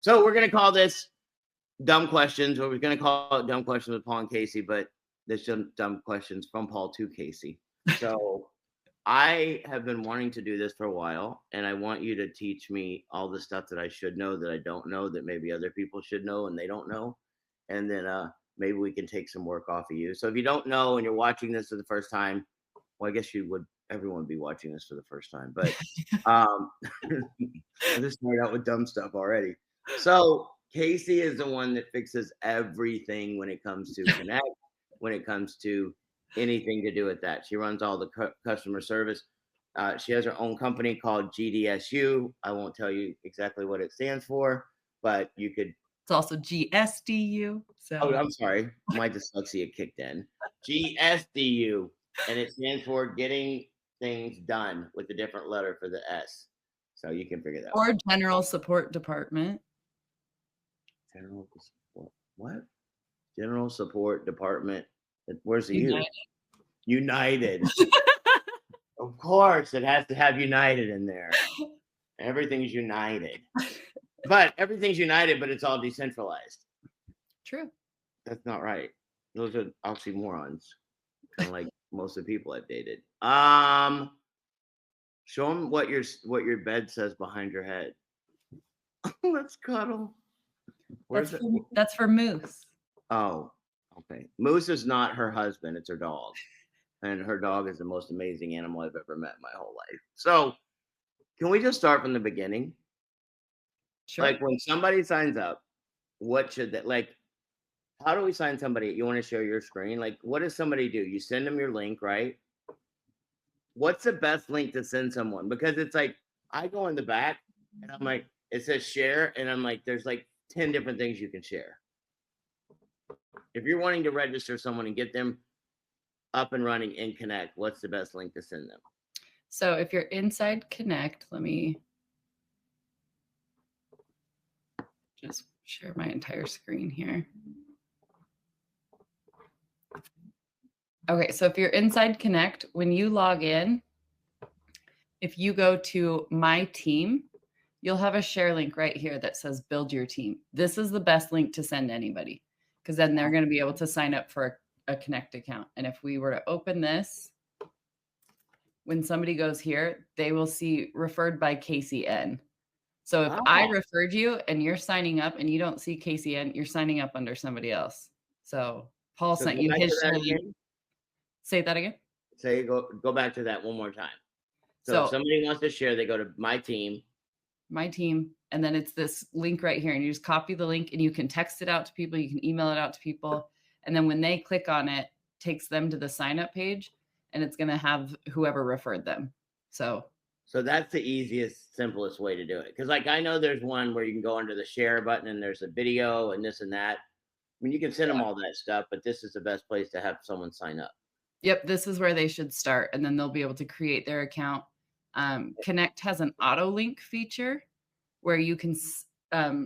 So we're going to call this dumb questions, or we're going to call it dumb questions with Paul and Casey, but there's some dumb questions from Paul to Casey. So I have been wanting to do this for a while, and I want you to teach me all the stuff that I should know that I don't know, that maybe other people should know and they don't know. And then maybe we can take some work off of you. So if you don't know and you're watching this for the first time, well, I guess everyone would be watching this for the first time, but I just started out with dumb stuff already. So Casey is the one that fixes everything when it comes to Connect, when it comes to anything to do with that. She runs all the customer service. She has her own company called GDSU. I won't tell you exactly what it stands for, but you could. It's also GSDU. So. Oh, I'm sorry. My dyslexia kicked in. GSDU. And it stands for Getting Things Done with a different letter for the S. So you can figure that out. Or General Support Department. General Support. What? General Support Department. Where's the U? United. Of course, it has to have United in there. Everything's united. But everything's united, but it's all decentralized. True. That's not right. Those are oxymorons. Kind of like most of the people I've dated. Show them what your bed says behind your head. Let's cuddle. That's for Moose. Oh, okay. Moose is not her husband, it's her dog. And her dog is the most amazing animal I've ever met in my whole life. So can we just start from the beginning? Sure. Like when somebody signs up, what should that, like, how do we sign somebody? You want to share your screen? Like, what does somebody do? You send them your link, right? What's the best link to send someone? Because it's like, I go in the back and I'm like, it says share. And I'm like, there's like 10 different things you can share. If you're wanting to register someone and get them up and running in Connect, what's the best link to send them? So if you're inside Connect, let me just share my entire screen here. Okay, so if you're inside Connect, when you log in, if you go to My Team, you'll have a share link right here that says Build Your Team. This is the best link to send anybody, because then they're going to be able to sign up for a Connect account. And if we were to open this, when somebody goes here, they will see referred by Casey N. So if I referred you and you're signing up and you don't see Casey N, you're signing up under somebody else. So Paul sent you his share link. Say that again. Go back to that one more time. So if somebody wants to share, they go to My Team, and then it's this link right here, and you just copy the link and you can text it out to people, you can email it out to people, and then when they click on it, takes them to the sign up page, and it's going to have whoever referred them. So that's the easiest, simplest way to do it. Because like I know there's one where you can go under the share button and there's a video and this and that. I mean, you can send them all that stuff, but this is the best place to have someone sign up. Yep, this is where they should start, and then they'll be able to create their account. Connect has an auto link feature where you can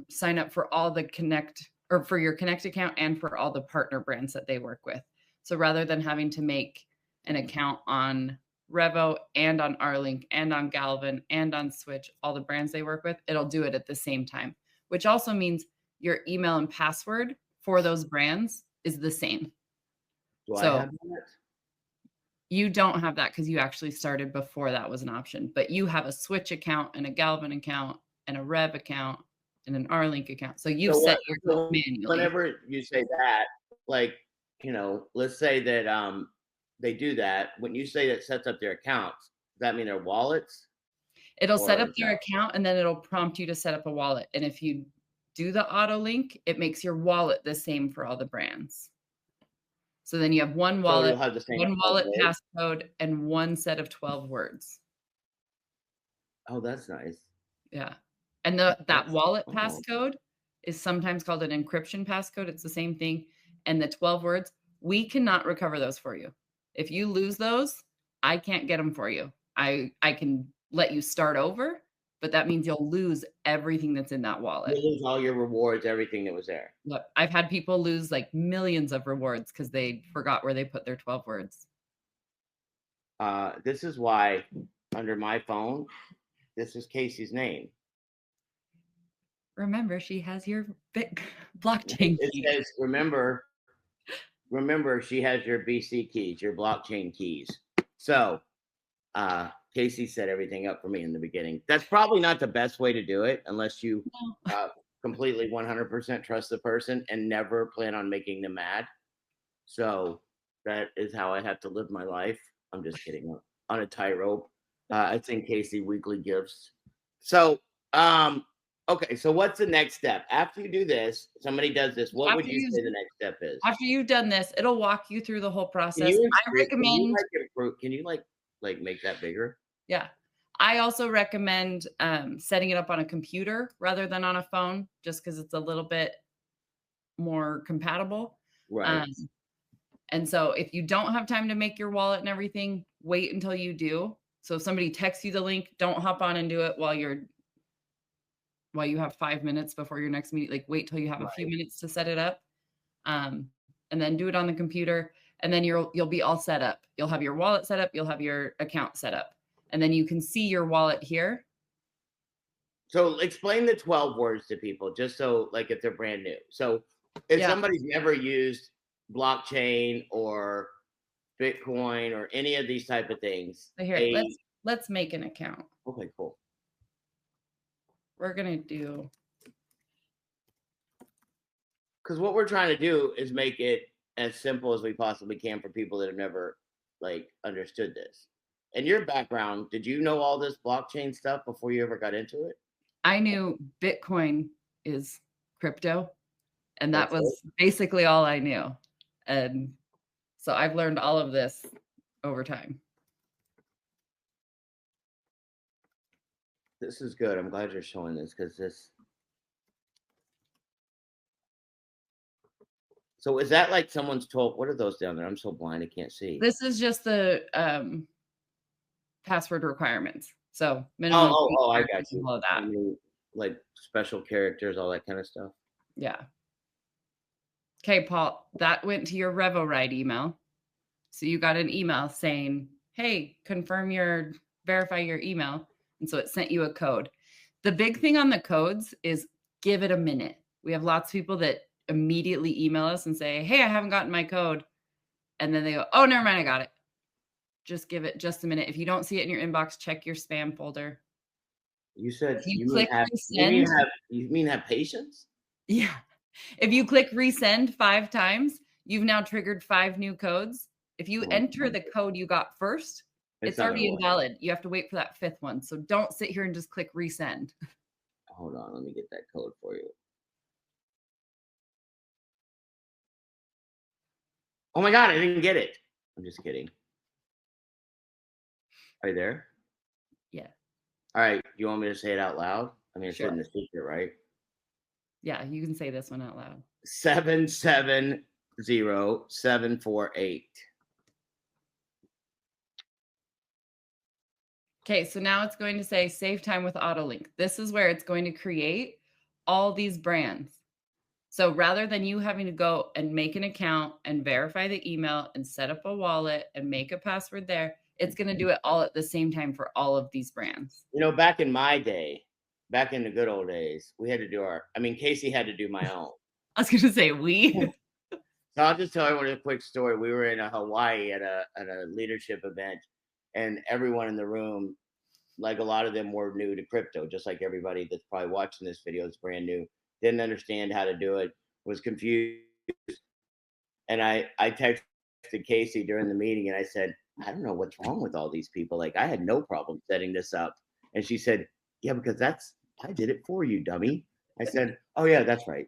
sign up for all the Connect, or for your Connect account and for all the partner brands that they work with. So rather than having to make an account on REVO and on R-Link and on Galvin and on Switch, all the brands they work with, it'll do it at the same time, which also means your email and password for those brands is the same. Do I have that? You don't have that because you actually started before that was an option, but you have a Switch account and a Galvin account and a Rev account and an R-Link account. So you set your manually. Whenever you say that, like, let's say that they do that. When you say that sets up their accounts, does that mean their wallets? It'll set up their account, and then it'll prompt you to set up a wallet. And if you do the auto link, it makes your wallet the same for all the brands. So then you have one wallet, passcode, and one set of 12 words. Oh, that's nice. Yeah. And that wallet passcode is sometimes called an encryption passcode. It's the same thing. And the 12 words, we cannot recover those for you. If you lose those, I can't get them for you. I can let you start over, but that means you'll lose everything that's in that wallet. You lose all your rewards, everything that was there. Look, I've had people lose like millions of rewards because they forgot where they put their 12 words. This is why under my phone, this is Casey's name. Remember, she has your blockchain It key. says, remember, she has your BC keys, your blockchain keys. So Casey set everything up for me in the beginning. That's probably not the best way to do it unless you No. completely 100% trust the person and never plan on making them mad. So that is how I have to live my life. I'm just kidding. On a tightrope. I think Casey weekly gifts. So, okay. So what's the next step after you do this? Somebody does this. What would After you you say the next step is? after you've done this, it'll walk you through the whole Can process. you I can you recommend, like improve? Can you like make that bigger? yeah. I also recommend setting it up on a computer rather than on a phone, just because it's a little bit more compatible. Right. Um, and so if you don't have time to make your wallet and everything, wait until you do. So if somebody texts you the link, don't hop on and do it while you have 5 minutes before your next meeting. Like wait till you have a few Right. minutes to set it up. And then do it on the computer, and then you'll be all set up. You'll have your wallet set up, you'll have your account set up, and then you can see your wallet here. So explain the 12 words to people, just so like if they're brand new. So if Yeah. somebody's never used blockchain or Bitcoin or any of these type of things, So here, let's make an account. okay, cool. We're gonna do, Because what we're trying to do is make it as simple as we possibly can for people that have never like understood this. And your background, did you know all this blockchain stuff before you ever got into it? I knew Bitcoin is crypto, and that That's it. was basically all I knew. And so I've learned all of this over time. This is good. I'm glad you're showing this because this. So is that like someone's told? What are those down there? I'm so blind I can't see. This is just the password requirements. So Oh, minimum I got characters and you. all of I that. mean, like special characters, all that kind of stuff. Yeah. Okay, Paul, that went to your Revo Ride email. So you got an email saying, hey, verify your email. And so it sent you a code. The big thing on the codes is give it a minute. We have lots of people that immediately email us and say, hey, I haven't gotten my code. And then they go, oh, never mind, I got it. Just give it just a minute. If you don't see it in your inbox, check your spam folder. You said If you click resend, you mean have patience? yeah. If you click resend 5 times, you've now triggered 5 new codes. If you enter the code you got first, it's not gonna already work. invalid. You have to wait for that 5th one. So don't sit here and just click resend. Hold on, let me get that code for you. Oh my god, I didn't get it. I'm just kidding. Are you there? Yeah. All right. Do you want me to say it out loud? I mean, it's Sure. in the secret, right? Yeah, you can say this one out loud. 770748. Okay, so now it's going to say save time with AutoLink. This is where it's going to create all these brands. So rather than you having to go and make an account and verify the email and set up a wallet and make a password there, it's going to do it all at the same time for all of these brands. You know, back in my day, back in the good old days, we had to do Casey had to do my own. I was going to say we. So I'll just tell you a quick story. We were in Hawaii at a leadership event, and everyone in the room, like a lot of them were new to crypto, just like everybody that's probably watching this video is brand new, didn't understand how to do it, was confused. And I texted Casey during the meeting and I said, I don't know what's wrong with all these people. Like, I had no problem setting this up. And she said, yeah, because I did it for you, dummy. I said, oh, yeah, that's right.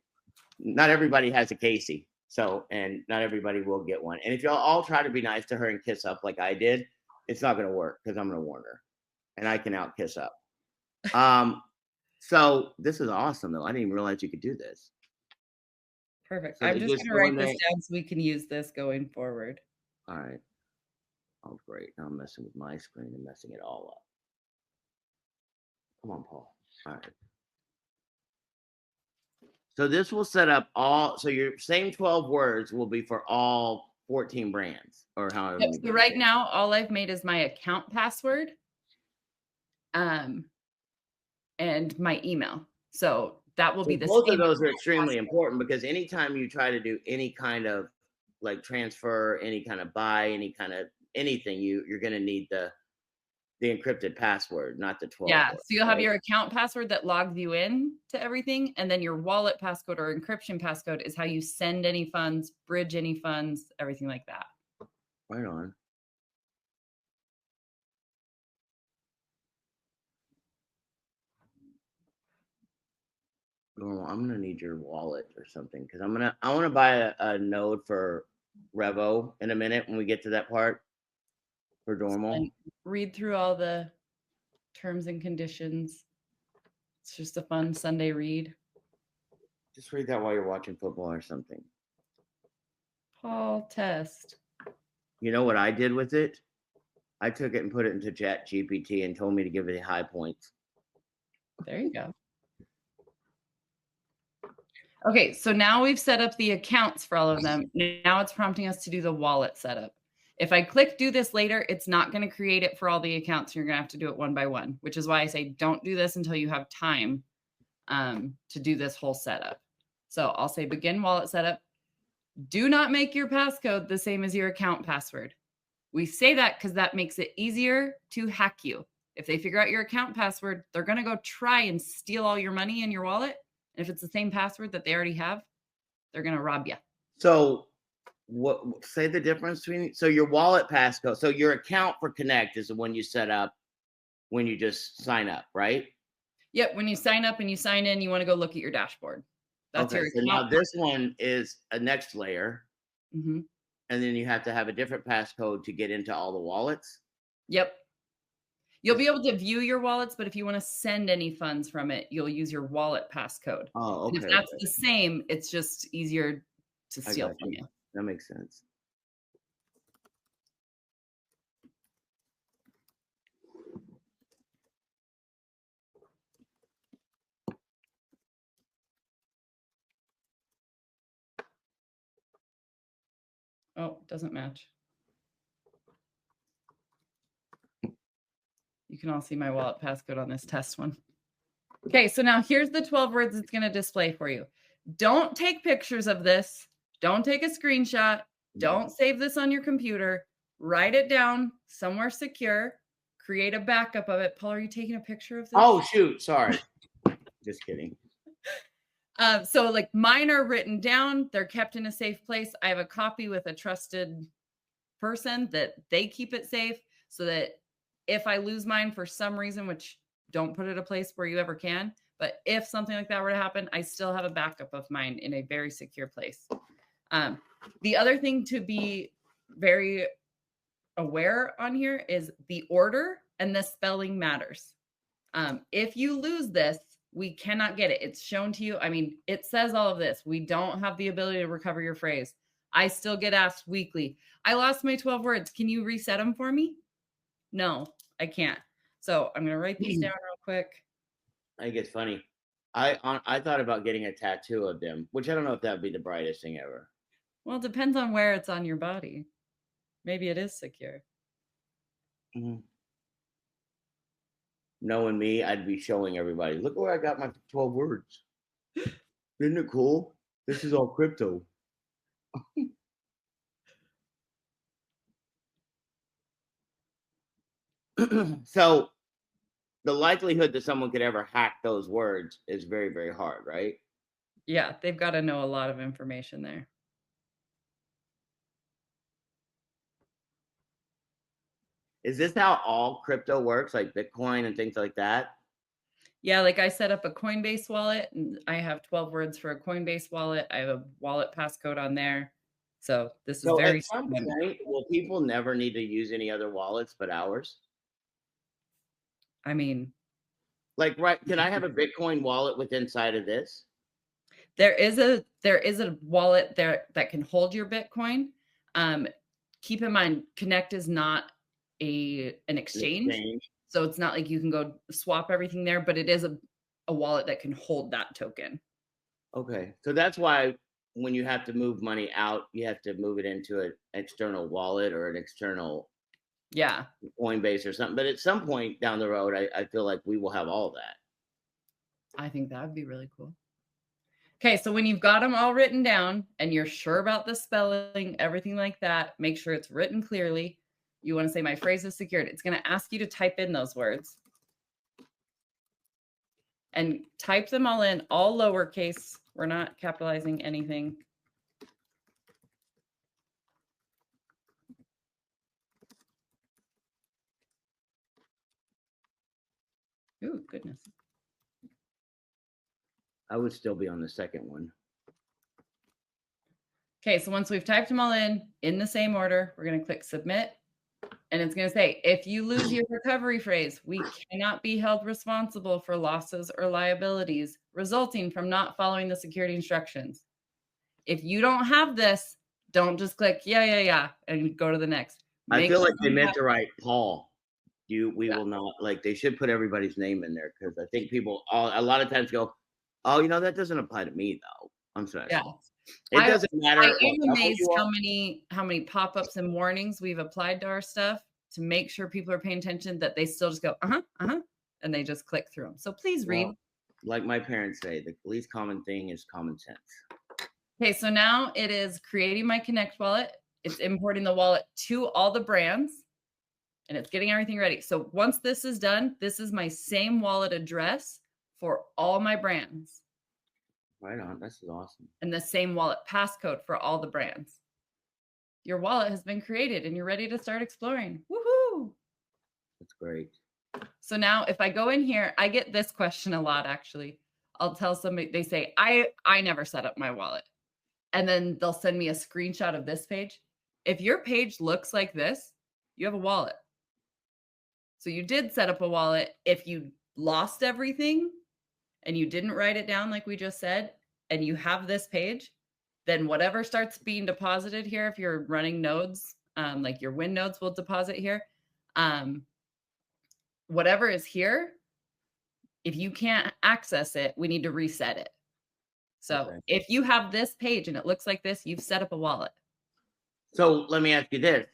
Not everybody has a Casey. So, and not everybody will get one. And if y'all all try to be nice to her and kiss up like I did, it's not going to work because I'm going to warn her and I can out kiss up. So this is awesome though. I didn't even realize you could do this. Perfect. So I'm just going to write this down so we can use this going forward. All right. Oh, great. Now I'm messing with my screen and messing it all up. Come on, Paul. All right. So this will set up so your same 12 words will be for all 14 brands or however. Yep, so right now, all I've made is my account password and my email. So that will So be the both of same those are account extremely password. important because anytime you try to do any kind of like transfer, any kind of buy, any kind of anything, you're going to need the encrypted password, not the 12 Yeah, word, so you'll have right? your account password that logs you in to everything, and then your wallet passcode or encryption passcode is how you send any funds, bridge any funds, everything like that. Right on. Normal. I'm gonna need your wallet or something because I want to buy a node for Revo in a minute when we get to that part for And normal. read through all the terms and conditions. It's just a fun Sunday read. Just read that while you're watching football or something. Paul test. You know what I did with it? I took it and put it into Chat GPT and told me to give it high points. There you go. Okay, so now we've set up the accounts for all of them. Now it's prompting us to do the wallet setup. If I click do this later, it's not going to create it for all the accounts. You're going to have to do it one by one, which is why I say don't do this until you have time to do this whole setup. So I'll say begin wallet setup. Do not make your passcode the same as your account password. We say that because that makes it easier to hack you. If they figure out your account password, they're going to go try and steal all your money in your wallet. And if it's the same password that they already have, they're going to rob you. So what say the difference between so your wallet passcode, so your account for Connect is the one you set up when you just sign up, right? Yep. When you sign up and you sign in, you want to go look at your dashboard. That's Okay, your so account. now this one is a next layer, Mm-hmm. and then you have to have a different passcode to get into all the wallets. Yep. You'll be able to view your wallets, but if you want to send any funds from it, you'll use your wallet passcode. Oh, And if okay, that's okay. the same, it's just easier to I steal got from you. you. That makes sense. Oh, doesn't match. You can all see my wallet passcode on this test one. Okay, so now here's the 12 words it's going to display for you. Don't take pictures of this. Don't take a screenshot. Don't save this on your computer. Write it down somewhere secure. Create a backup of it. Paul, are you taking a picture of this? Oh, shoot. Sorry. Just kidding. So like mine are written down. They're kept in a safe place. I have a copy with a trusted person that they keep it safe so that if I lose mine for some reason, which don't put it a place where you ever can, but if something like that were to happen, I still have a backup of mine in a very secure place. The other thing to be very aware on here is the order and the spelling matters. If you lose this, we cannot get it. It's shown to you. I mean, it says all of this. We don't have the ability to recover your phrase. I still get asked weekly, I lost my 12 words. Can you reset them for me? No, I can't. So I'm going to write these down real quick. I think it's funny. I thought about getting a tattoo of them, which I don't know if that would be the brightest thing ever. Well, it depends on where it's on your body. Maybe it is secure. Mm-hmm. Knowing me, I'd be showing everybody, look where I got my 12 words. Isn't it cool? This is all crypto. So the likelihood that someone could ever hack those words is very, very hard, right? Yeah, they've got to know a lot of information there. Is this how all crypto works, like Bitcoin and things like that? Yeah, like I set up a Coinbase wallet and I have 12 words for a Coinbase wallet. I have a wallet passcode on there. So this is So very at some systemic. point, will people never need to use any other wallets but ours? I mean, Like, right? Can I have a Bitcoin wallet with inside of this? there is a wallet there that can hold your Bitcoin. Keep in mind, Connect is not an An exchange. exchange? So it's not like you can go swap everything there, but it is a wallet that can hold that token. Okay, so that's why when you have to move money out, you have to move it into an external wallet or an external Yeah. Coinbase or something. But at some point down the road, I feel like we will have all that. I think that would be really cool. Okay, so when you've got them all written down and you're sure about the spelling, everything like that, make sure it's written clearly. You want to say my phrase is secured. It's going to ask you to type in those words and type them all in, all lowercase. We're not capitalizing anything. Ooh, goodness. I would still be on the second one. Okay, so once we've typed them all in the same order, we're going to click submit. And it's going to say, if you lose your recovery phrase, we cannot be held responsible for losses or liabilities resulting from not following the security instructions. If you don't have this, don't just click, yeah, and go to the next. I Make feel sure like they you meant have- to write Paul. We Yeah. will not, like, they should put everybody's name in there, because I think people a lot of times go, oh, that doesn't apply to me though. I'm sorry. Yeah. It I doesn't matter I what am level amazed you are. how many pop-ups and warnings we've applied to our stuff to make sure people are paying attention, that they still just go, and they just click through them. So please read. Well, like my parents say, the least common thing is common sense. Okay, so now it is creating my Connect wallet. It's importing the wallet to all the brands, and it's getting everything ready. So once this is done, this is my same wallet address for all my brands Right on. This is awesome. and the same wallet passcode for all the brands. Your wallet has been created and you're ready to start exploring. Woohoo! That's great. So now if I go in here, I get this question a lot actually. I'll tell somebody, they say, I never set up my wallet. And then they'll send me a screenshot of this page. If your page looks like this, you have a wallet. So you did set up a wallet. If you lost everything and you didn't write it down like we just said, and you have this page, then whatever starts being deposited here, if you're running nodes, like your Win nodes will deposit here, whatever is here, if you can't access it, we need to reset it. So Okay. if you have this page and it looks like this, you've set up a wallet. So let me ask you this.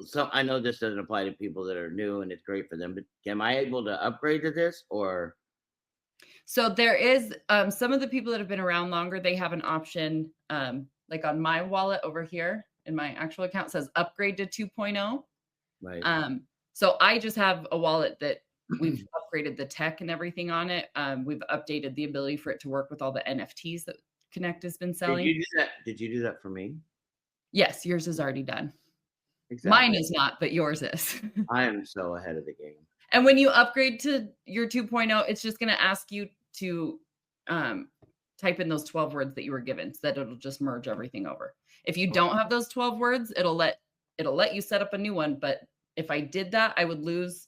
So I know this doesn't apply to people that are new and it's great for them, but am I able to upgrade to this, or? So there is some of the people that have been around longer, they have an option, like on my wallet over here in my actual account says upgrade to 2.0. Right. So I just have a wallet that we've upgraded the tech and everything on it. We've updated the ability for it to work with all the NFTs that Connect has been Did selling. you do that? Did you do that for me? Yes, yours is already done. Exactly. Mine is not, but yours is. I am so ahead of the game. And when you upgrade to your 2.0, it's just going to ask you to type in those 12 words that you were given, so that it'll just merge everything over. If you don't have those 12 words, it'll let you set up a new one. But if I did that, I would lose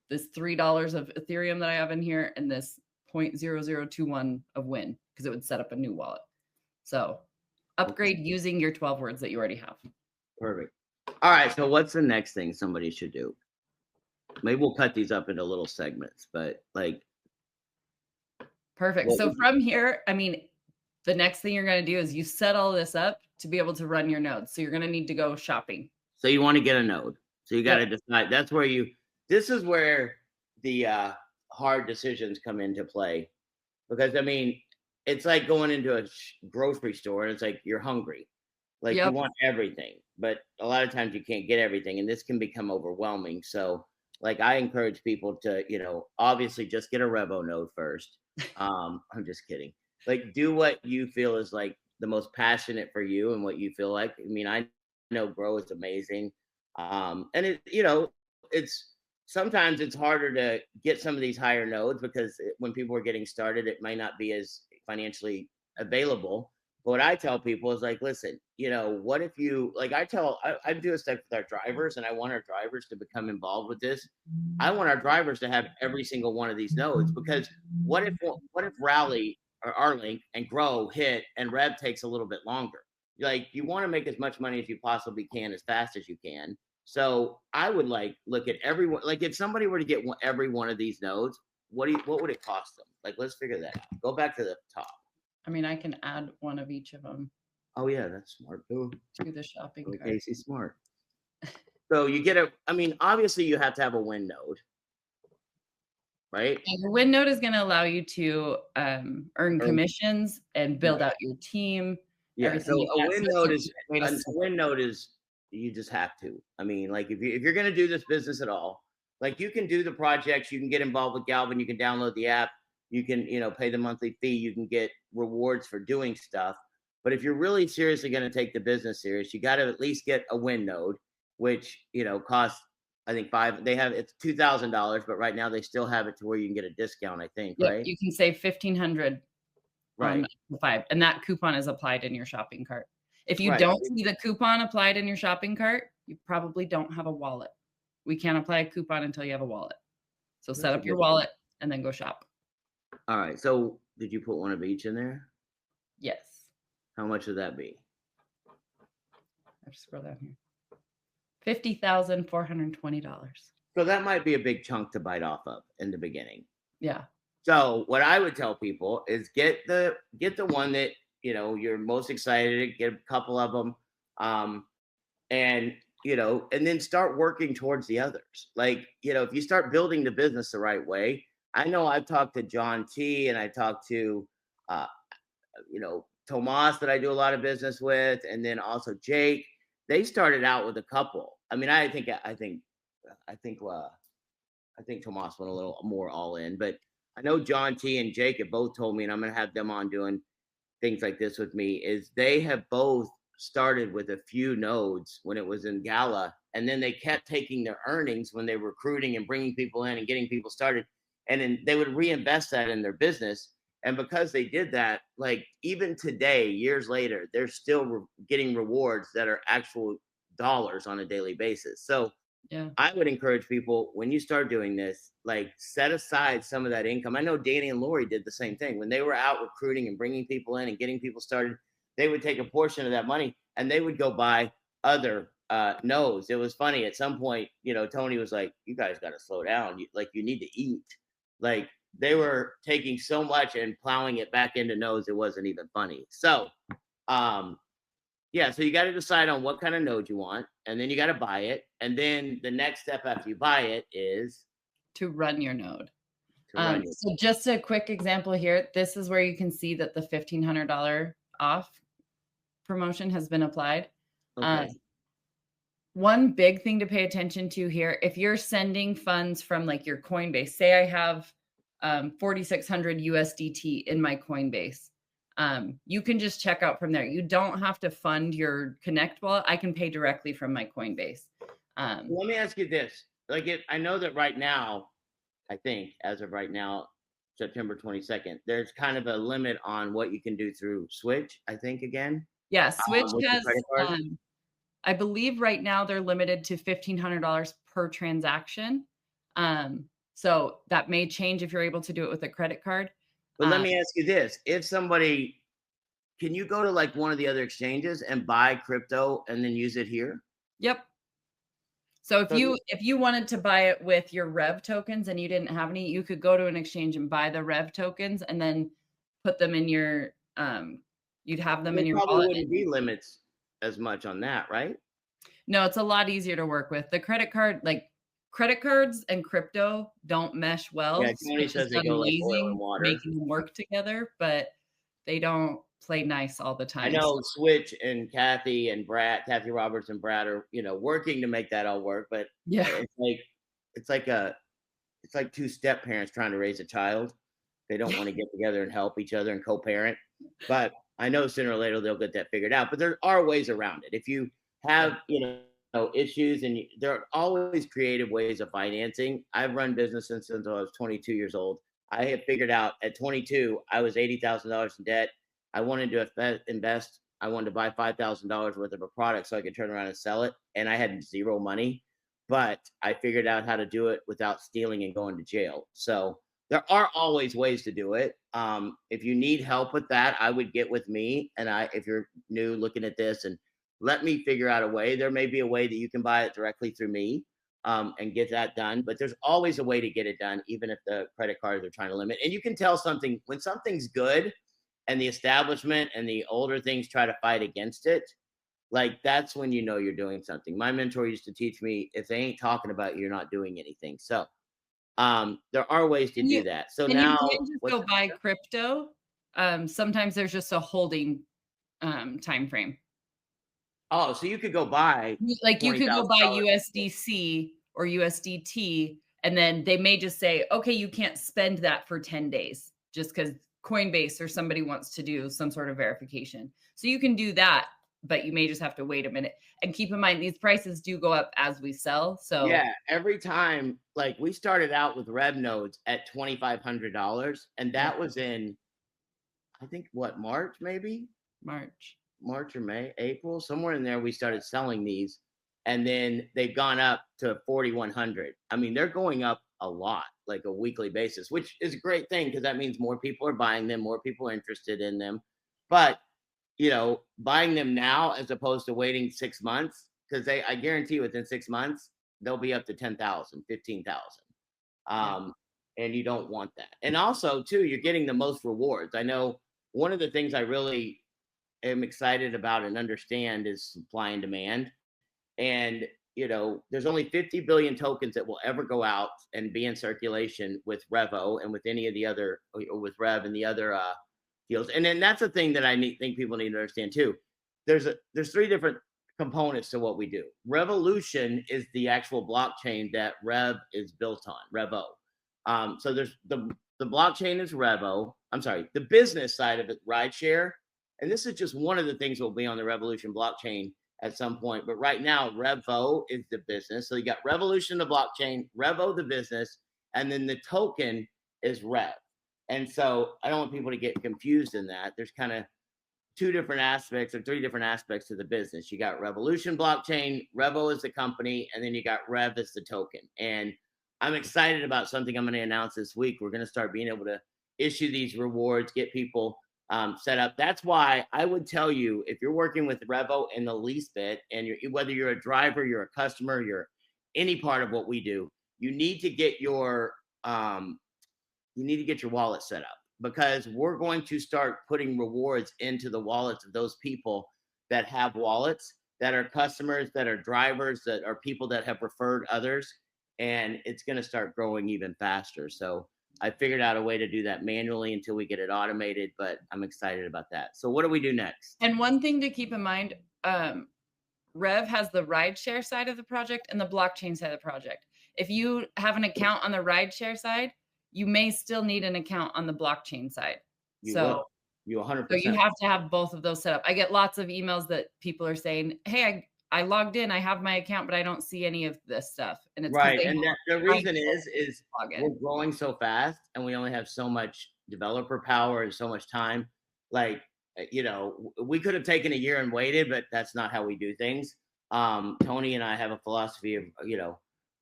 this $3 of Ethereum that I have in here and this 0.0021 of Win, because it would set up a new wallet. So upgrade using your 12 words that you already have. Perfect. All right. So what's the next thing somebody should do? Maybe we'll cut these up into little segments, but like. Perfect. So from here, I mean, the next thing you're going to do is you set all this up to be able to run your nodes. So you're going to need to go shopping. So you want to get a node. So you got to decide. That's where this is where the hard decisions come into play. Because I mean, it's like going into a grocery store and it's like you're hungry. Like you want everything, but a lot of times you can't get everything, and this can become overwhelming. So like I encourage people to, obviously just get a REVO node first. I'm just kidding. Like do what you feel is like the most passionate for you and what you feel like. I mean, I know Grow is amazing. And it's sometimes it's harder to get some of these higher nodes because when people are getting started, it might not be as financially available. But what I tell people is like, listen, what if you like I do a stuff with our drivers, and I want our drivers to become involved with this. I want our drivers to have every single one of these nodes, because what if Rally or R-Link and Grow hit and Rev takes a little bit longer? Like you want to make as much money as you possibly can as fast as you can. So I would look at everyone. Like if somebody were to get every one of these nodes, what would it cost them? Like let's figure that out. Go back to the top. I mean, I can add one of each of them. Oh yeah, that's smart. Ooh. To the shopping cart. Casey's smart. So you get obviously you have to have a Win node. right? And your win note is going to allow you to earn Or- commissions and build out your team, Yeah. everything So like that. So it's a great way to a start. win note is you just have to. I mean, like if you're gonna do this business at all, like you can do the projects, you can get involved with Galvin, you can download the app, you can, pay the monthly fee, you can get rewards for doing stuff. But if you're really seriously gonna take the business serious, you gotta at least get a win node, which costs I think it's $2,000, but right now they still have it to where you can get a discount, I think, Yep, right? you can save 1,500 on Right. the 5, and that coupon is applied in your shopping cart. If you Right. don't see the coupon applied in your shopping cart, you probably don't have a wallet. We can't apply a coupon until you have a wallet. So set That's a up your good thing. wallet and then go shop. All right. So did you put one of each in there? Yes. How much would that be? I have to scroll down here. $50,420. So that might be a big chunk to bite off of in the beginning. Yeah. So what I would tell people is get the one that you're most excited. Get a couple of them, and and then start working towards the others. Like if you start building the business the right way. I know I've talked to John T. and I talked to uh, Tomas that I do a lot of business with, and then also Jake. They started out with a couple. I mean, I think Tomas went a little more all in, but I know John T and Jake have both told me, and I'm going to have them on doing things like this with me, is they have both started with a few nodes when it was in Gala, and then they kept taking their earnings when they were recruiting and bringing people in and getting people started, and then they would reinvest that in their business. And because they did that, like even today, years later, they're still getting rewards that are actual dollars on a daily basis. So Yeah. I would encourage people when you start doing this, like set aside some of that income. I know Danny and Lori did the same thing when they were out recruiting and bringing people in and getting people started. They would take a portion of that money and they would go buy other nodes. It was funny at some point, Tony was like, "You guys got to slow down. You need to eat." Like they were taking so much and plowing it back into nodes. It wasn't even funny. So, yeah, so you got to decide on what kind of node you want, and then you got to buy it. And then the next step after you buy it is to run your node. to run your. So just a quick example here. This is where you can see that the $1,500 off promotion has been applied. Okay. One big thing to pay attention to here, if you're sending funds from like your Coinbase, say I have 4,600 USDT in my Coinbase. You can just check out from there. You don't have to fund your Connect wallet. I can pay directly from my Coinbase. Let me ask you this. I know that right now, I think as of right now, September 22nd, there's kind of a limit on what you can do through Switch, I think again. Yeah, Switch With the has, credit card. I believe right now they're limited to $1,500 per transaction. So that may change if you're able to do it with a credit card. But let me ask you this. If somebody, can you go to like one of the other exchanges and buy crypto and then use it here? Yep. So if you wanted to buy it with your REV tokens and you didn't have any, you could go to an exchange and buy the REV tokens and then put them in your you'd have them There in your probably wallet. wouldn't be limits as much on that, right? No, it's a lot easier to work with. The credit card, like credit cards and crypto don't mesh well. Yeah, Tony Switch has says they done go like oil and amazing water. making them work together, but they don't play nice all the I time. know Switch and Kathy Roberts and Brad are, working to make that all work, but Yeah. it's like two step parents trying to raise a child. They don't want to get together and help each other and co-parent. But I know sooner or later they'll get that figured out. But there are ways around it. If you have, issues and there are always creative ways of financing. I've run businesses since I was 22 years old. I have figured out at 22, I was $80,000 in debt. I wanted to invest. I wanted to buy $5,000 worth of a product so I could turn around and sell it. And I had zero money, but I figured out how to do it without stealing and going to jail. So there are always ways to do it. If you need help with that, I would get with me. And if you're new looking at this and let me figure out a way, there may be a way that you can buy it directly through me and get that done. But there's always a way to get it done, even if the credit cards are trying to limit. And you can tell when something's good and the establishment and the older things try to fight against it, like that's when you know you're doing something. My mentor used to teach me, if they ain't talking about you, you're not doing anything. So There are ways to do You that. So and you now can just what's go buy crypto. Sometimes there's just a holding, time frame. oh, so you could go buy Like, you could go buy $20,000. USDC or USDT, and then they may just say, "Okay, you can't spend that for 10 days," just because Coinbase or somebody wants to do some sort of verification. So you can do that, but you may just have to wait a minute. And keep in mind, these prices do go up as we sell, so Yeah, every time, like we started out with Rev nodes at $2,500, and yeah, that was in, I think, what, March, maybe March. March or May, April, somewhere in there. We started selling these, and then they've gone up to 4,100. I mean, they're going up a lot, like a weekly basis, which is a great thing because that means more people are buying them, more people are interested in them. But buying them now as opposed to waiting 6 months, because I guarantee you within 6 months, they'll be up to 10,000, 15,000. Yeah. And you don't want that. And also, too, you're getting the most rewards. I know one of the things I really am excited about and understand is supply and demand. And, there's only 50 billion tokens that will ever go out and be in circulation with Revo and with any of the other, or with Rev and the other deals. And then that's the thing that think people need to understand too. There's three different components to what we do. Revolution is the actual blockchain that Rev is built on, Revo. So there's the blockchain is Revo. I'm sorry, the business side of it, rideshare. And this is just one of the things that will be on the Revolution blockchain at some point. But right now, Revo is the business. So you got Revolution, the blockchain, Revo, the business, and then the token is Rev. And so I don't want people to get confused in that. There's kind of two different aspects or three different aspects to the business. You got Revolution blockchain, Revo is the company, and then you got Rev as the token. And I'm excited about something I'm going to announce this week. We're going to start being able to issue these rewards, get people set up. That's why I would tell you, if you're working with Revo in the least bit, and whether you're a driver, you're a customer, you're any part of what we do, you need to get your wallet set up, because we're going to start putting rewards into the wallets of those people that have wallets, that are customers, that are drivers, that are people that have referred others, and it's going to start growing even faster. So I figured out a way to do that manually until we get it automated, but I'm excited about that. So what do we do next? And one thing to keep in mind, Rev has the rideshare side of the project and the blockchain side of the project. If you have an account on the rideshare side, you may still need an account on the blockchain side. You So, will. You 100%. so you have to have both of those set up. I get lots of emails that people are saying, "Hey, I logged in, I have my account, but I don't see any of this stuff." And it's Right. And the reason is login. we're growing so fast and we only have so much developer power and so much time. Like, we could have taken a year and waited, but that's not how we do things. Tony and I have a philosophy of,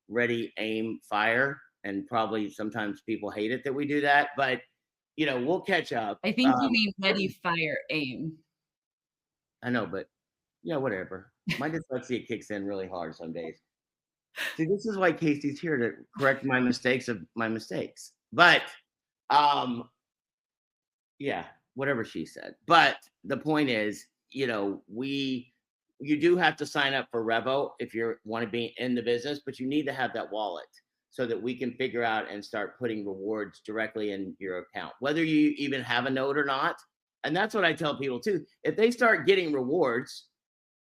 ready, aim, fire. And probably sometimes people hate it that we do that, but we'll catch up. I think you mean ready, fire, aim. I know, but whatever. My dyslexia kicks in really hard some days. See, this is why Casey's here, to correct my mistakes of my mistakes. But yeah, whatever she said. But the point is, you do have to sign up for Revo if you want to be in the business, but you need to have that wallet so that we can figure out and start putting rewards directly in your account, whether you even have a node or not. And that's what I tell people too. If they start getting rewards,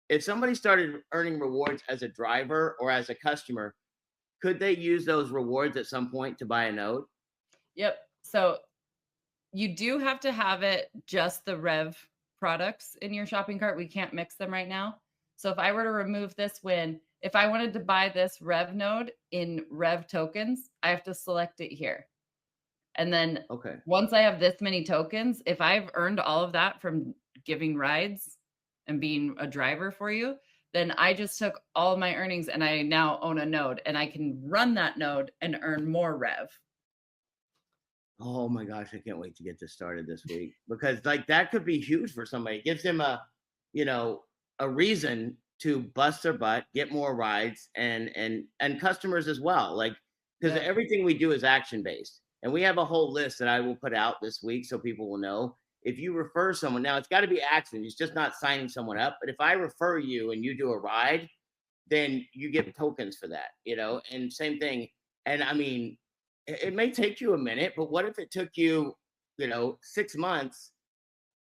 if somebody started earning rewards as a driver or as a customer, could they use those rewards at some point to buy a node? Yep. So you do have to have it just the Rev products in your shopping cart. We can't mix them right now. So if I were to remove this if I wanted to buy this Rev node in Rev tokens, I have to select it here. And then once I have this many tokens, if I've earned all of that from giving rides and being a driver for you, then I just took all my earnings and I now own a node and I can run that node and earn more Rev. Oh my gosh, I can't wait to get this started this week, because that could be huge for somebody. It gives them a reason to bust their butt, get more rides, and customers as well. Because everything we do is action based. And we have a whole list that I will put out this week so people will know. If you refer someone, now it's got to be action. It's just not signing someone up. But if I refer you and you do a ride, then you get tokens for that, and same thing. And I mean, it may take you a minute, but what if it took you, 6 months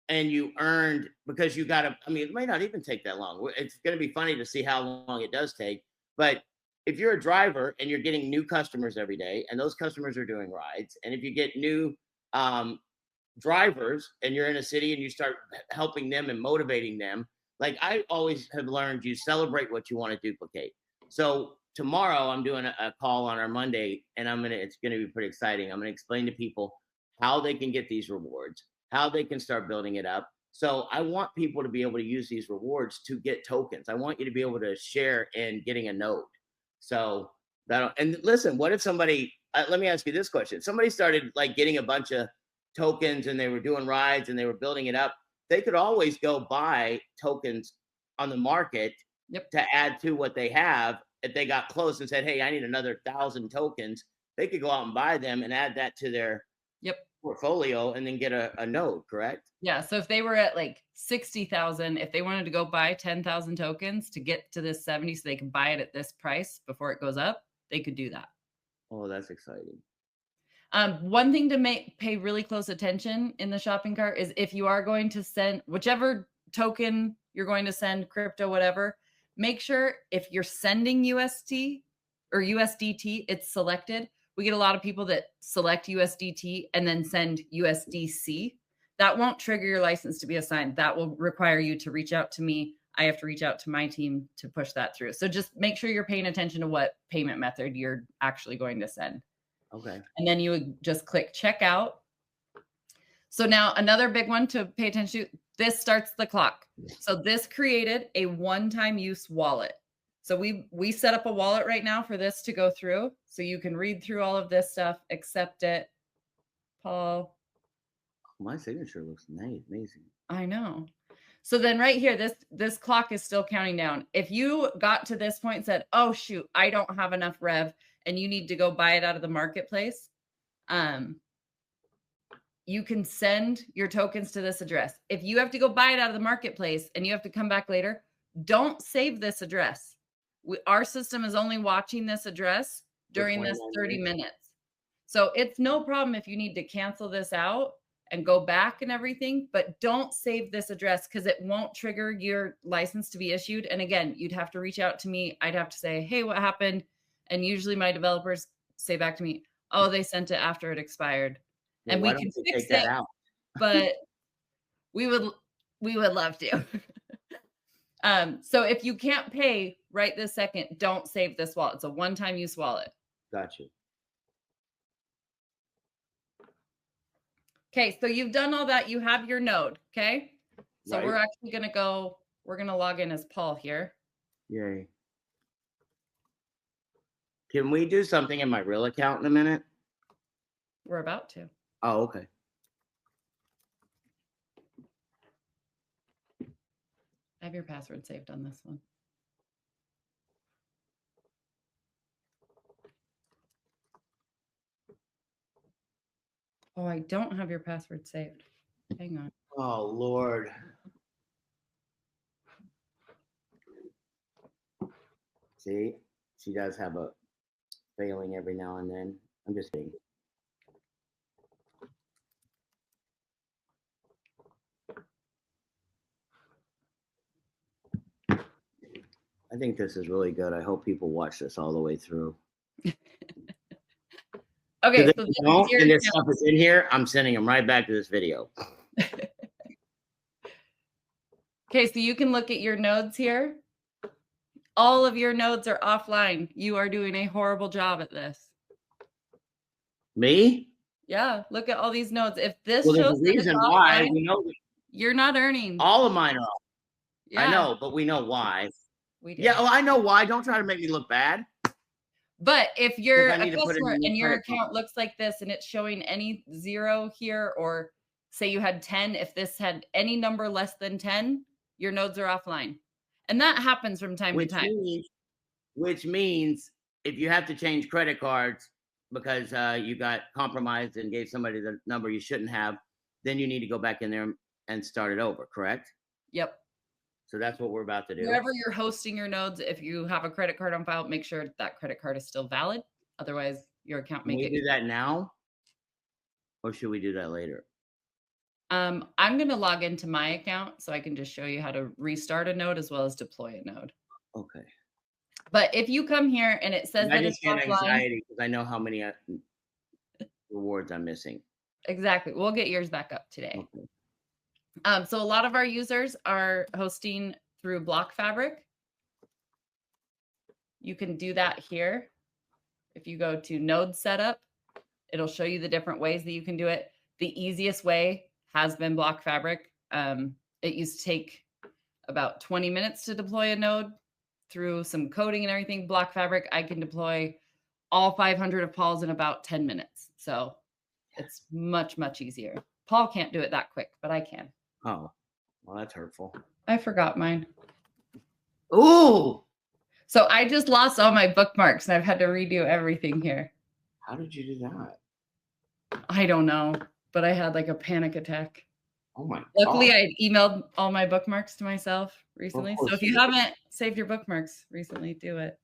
and you earned because you got to, I mean, it may not even take that long. It's going to be funny to see how long it does take. But if you're a driver and you're getting new customers every day and those customers are doing rides, and if you get new um, drivers and you're in a city and you start helping them and motivating them, like I always have learned, you celebrate what you want to duplicate. So tomorrow I'm doing a call on our Monday, and it's gonna be pretty exciting. I'm gonna explain to people how they can get these rewards, how they can start building it up. So I want people to be able to use these rewards to get tokens. I want you to be able to share in getting a node. So and listen, what if somebody, let me ask you this question. Somebody started like getting a bunch of tokens and they were doing rides and they were building it up. They could always go buy tokens on the market to add to what they have. If they got close and said, hey, I need another 1,000 tokens, they could go out and buy them and add that to their portfolio and then get a node, correct? Yeah. So if they were at like 60,000, if they wanted to go buy 10,000 tokens to get to this 70 so they can buy it at this price before it goes up, they could do that. Oh, that's exciting. One thing to pay really close attention in the shopping cart is if you are going to send whichever token you're going to send, crypto, whatever, make sure if you're sending UST or USDT, it's selected. We get a lot of people that select USDT and then send USDC. That won't trigger your license to be assigned. That will require you to reach out to me. I have to reach out to my team to push that through. So just make sure you're paying attention to what payment method you're actually going to send. Okay. And then you would just click checkout. So now another big one to pay attention to, this starts the clock. So this created a one-time use wallet. So we set up a wallet right now for this to go through. So you can read through all of this stuff, accept it. Paul. My signature looks nice, amazing. I know. So then right here, this clock is still counting down. If you got to this point and said, oh, shoot, I don't have enough rev and you need to go buy it out of the marketplace, you can send your tokens to this address. If you have to go buy it out of the marketplace and you have to come back later, don't save this address. Our system is only watching this address during this 30 minutes. So it's no problem if you need to cancel this out and go back and everything, but don't save this address because it won't trigger your license to be issued. And again, you'd have to reach out to me. I'd have to say, hey, what happened? And usually my developers say back to me, oh, they sent it after it expired. Well, and we can fix it, but we would love to. So if you can't pay right this second, don't save this wallet. It's a one-time use wallet. Got you. Okay, so you've done all that. You have your node, okay? So we're actually going to log in as Paul here. Yay. Can we do something in my real account in a minute? We're about to. Oh, okay. I have your password saved on this one. Oh, I don't have your password saved. Hang on. Oh, Lord. See, she does have a failing every now and then. I'm just kidding. I think this is really good. I hope people watch this all the way through. Okay, so and this stuff is in here, I'm sending them right back to this video. Okay, so you can look at your nodes here. All of your nodes are offline. You are doing a horrible job at this. Me? Yeah, look at all these nodes. If this shows there's a reason why we know you're not earning. All of mine are off. Yeah. I know, but we know why. We do. Yeah, I know why. Don't try to make me look bad. But if you're a customer and your account looks like this and it's showing any 0 here, or say you had 10, if this had any number less than 10, your nodes are offline. And that happens from time to time. Which means if you have to change credit cards because you got compromised and gave somebody the number you shouldn't have, then you need to go back in there and start it over, correct? Yep. So that's what we're about to do. Wherever you're hosting your nodes, if you have a credit card on file, make sure that credit card is still valid. Otherwise, your account, Can make we it. do that now? Or should we do that later? I'm going to log into my account so I can just show you how to restart a node as well as deploy a node. Okay. But if you come here and it says I that it's just get offline, anxiety because I know how many rewards I'm missing. exactly. We'll get yours back up today. Okay. So a lot of our users are hosting through Block Fabric. You can do that here. If you go to node setup, it'll show you the different ways that you can do it. The easiest way has been Block Fabric. It used to take about 20 minutes to deploy a node through some coding and everything. Block Fabric, I can deploy all 500 of Paul's in about 10 minutes. So it's much, much easier. Paul can't do it that quick, but I can. Oh, well, that's hurtful. I forgot mine. Ooh. So I just lost all my bookmarks and I've had to redo everything here. How did you do that? I don't know, but I had like a panic attack. Oh my Luckily, God. I emailed all my bookmarks to myself recently. So if you you haven't saved your bookmarks recently, do it.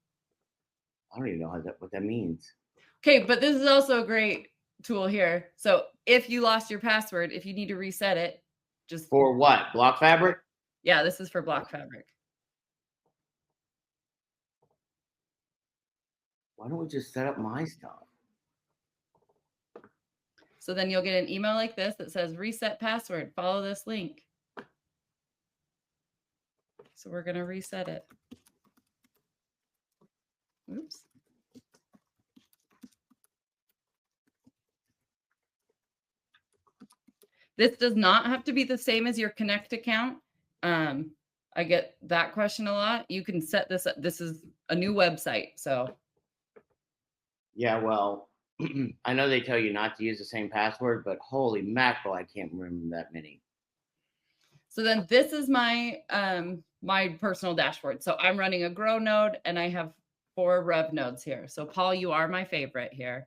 I don't even know what that means. Okay, but this is also a great tool here. So if you lost your password, if you need to reset it, just For what? Block Fabric? yeah, this is for Block Fabric. Why don't we just set up my stuff? So then you'll get an email like this that says reset password, follow this link. So we're going to reset it. Oops. This does not have to be the same as your Connect account. I get that question a lot. You can set this up. This is a new website. So Yeah, well, I know they tell you not to use the same password, but holy mackerel, I can't remember that many. So then this is my my personal dashboard. So I'm running a grow node and I have 4 rev nodes here. So Paul, you are my favorite here.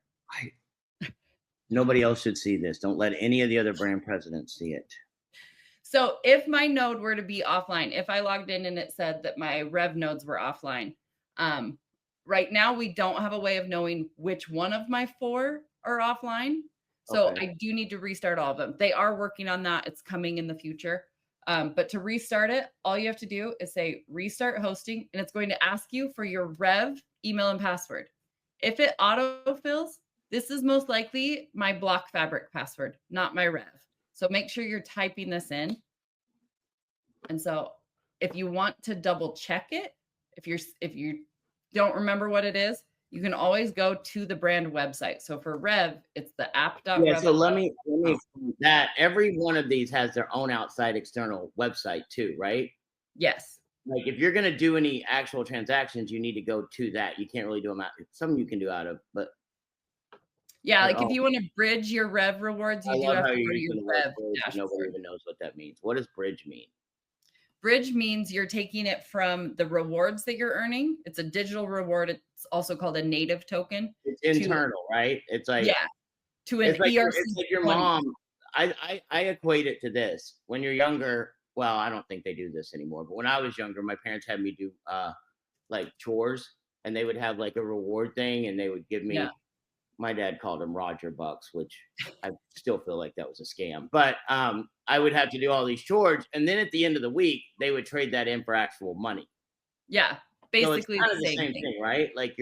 Nobody else should see this. Don't let any of the other brand presidents see it. So if my node were to be offline, if I logged in and it said that my rev nodes were offline, right now we don't have a way of knowing which one of my 4 are offline. So Okay. I do need to restart all of them. They are working on that. It's coming in the future. But to restart it, all you have to do is say restart hosting, and it's going to ask you for your rev email and password. If it autofills, this is most likely my Block Fabric password, not my rev. So make sure you're typing this in. And so if you want to double check it, if you don't remember what it is, you can always go to the brand website. So for Rev, it's the app.rev. Yeah, so let me explain that. Every one of these has their own outside external website too, right? Yes. Like if you're going to do any actual transactions, you need to go to that. You can't really do them out. Some you can do out of, but yeah, like if you want to bridge your Rev rewards, you do have to go to your Rev dashboard. Nobody even knows what that means. What does bridge mean? Bridge means you're taking it from the rewards that you're earning. It's a digital reward. It's also called a native token. It's internal, right? It's like to an ERC. It's like your mom. I equate it to this. When you're younger, well, I don't think they do this anymore, but when I was younger, my parents had me do like chores, and they would have like a reward thing, and they would give me. My dad called them Roger Bucks, which I still feel like that was a scam. But I would have to do all these chores, and then at the end of the week, they would trade that in for actual money. Yeah, basically so it's kind of the same thing, right? Like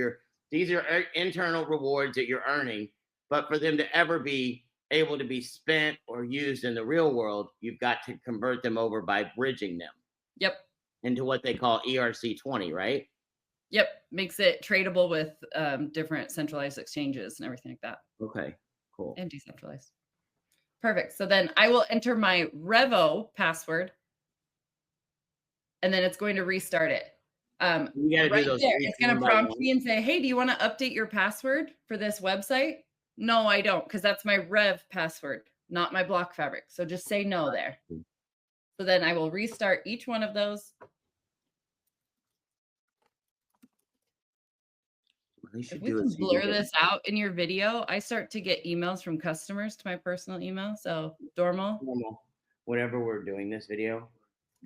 these are internal rewards that you're earning, but for them to ever be able to be spent or used in the real world, you've got to convert them over by bridging them. Yep. Into what they call ERC20, right? Yep, makes it tradable with different centralized exchanges and everything like that. Okay, cool. And decentralized. Perfect. So then I will enter my REVO password, and then it's going to restart it. You got to do those. There, it's going to prompt me and say, hey, do you want to update your password for this website? No, I don't, because that's my Rev password, not my Block Fabric. So just say no there. So then I will restart each one of those. If we can blur this out in your video, I start to get emails from customers to my personal email. So Dormal. Whenever we're doing this video,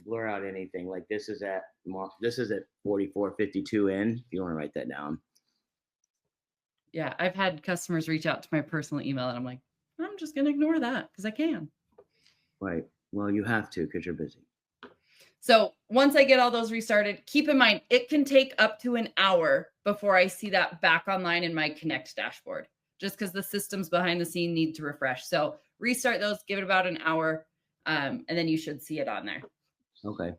blur out anything. Like this is at 4452 in. If you want to write that down. Yeah, I've had customers reach out to my personal email and I'm like, I'm just going to ignore that because I can. Right. Well, you have to because you're busy. So once I get all those restarted, keep in mind, it can take up to an hour before I see that back online in my Connect dashboard, just because the systems behind the scene need to refresh. So restart those, give it about an hour, and then you should see it on there. Okay.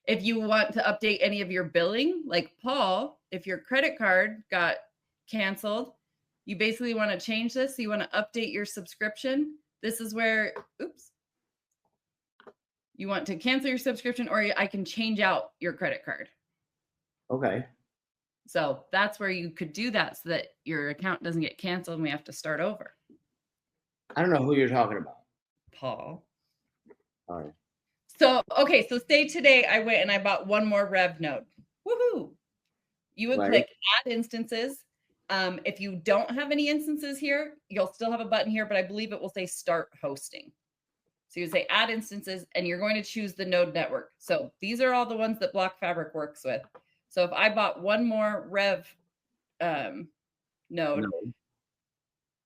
If you want to update any of your billing, like Paul, if your credit card got canceled, you basically want to change this. So you want to update your subscription. This is where, oops, you want to cancel your subscription, or I can change out your credit card. Okay. So that's where you could do that so that your account doesn't get canceled and we have to start over. I don't know who you're talking about. Paul. All right. So, okay. So say today I went and I bought one more Rev node. Woohoo. You would click add instances. If you don't have any instances here, you'll still have a button here, but I believe it will say start hosting. So you say add instances and you're going to choose the node network. So these are all the ones that Block Fabric works with. So if I bought one more Rev node,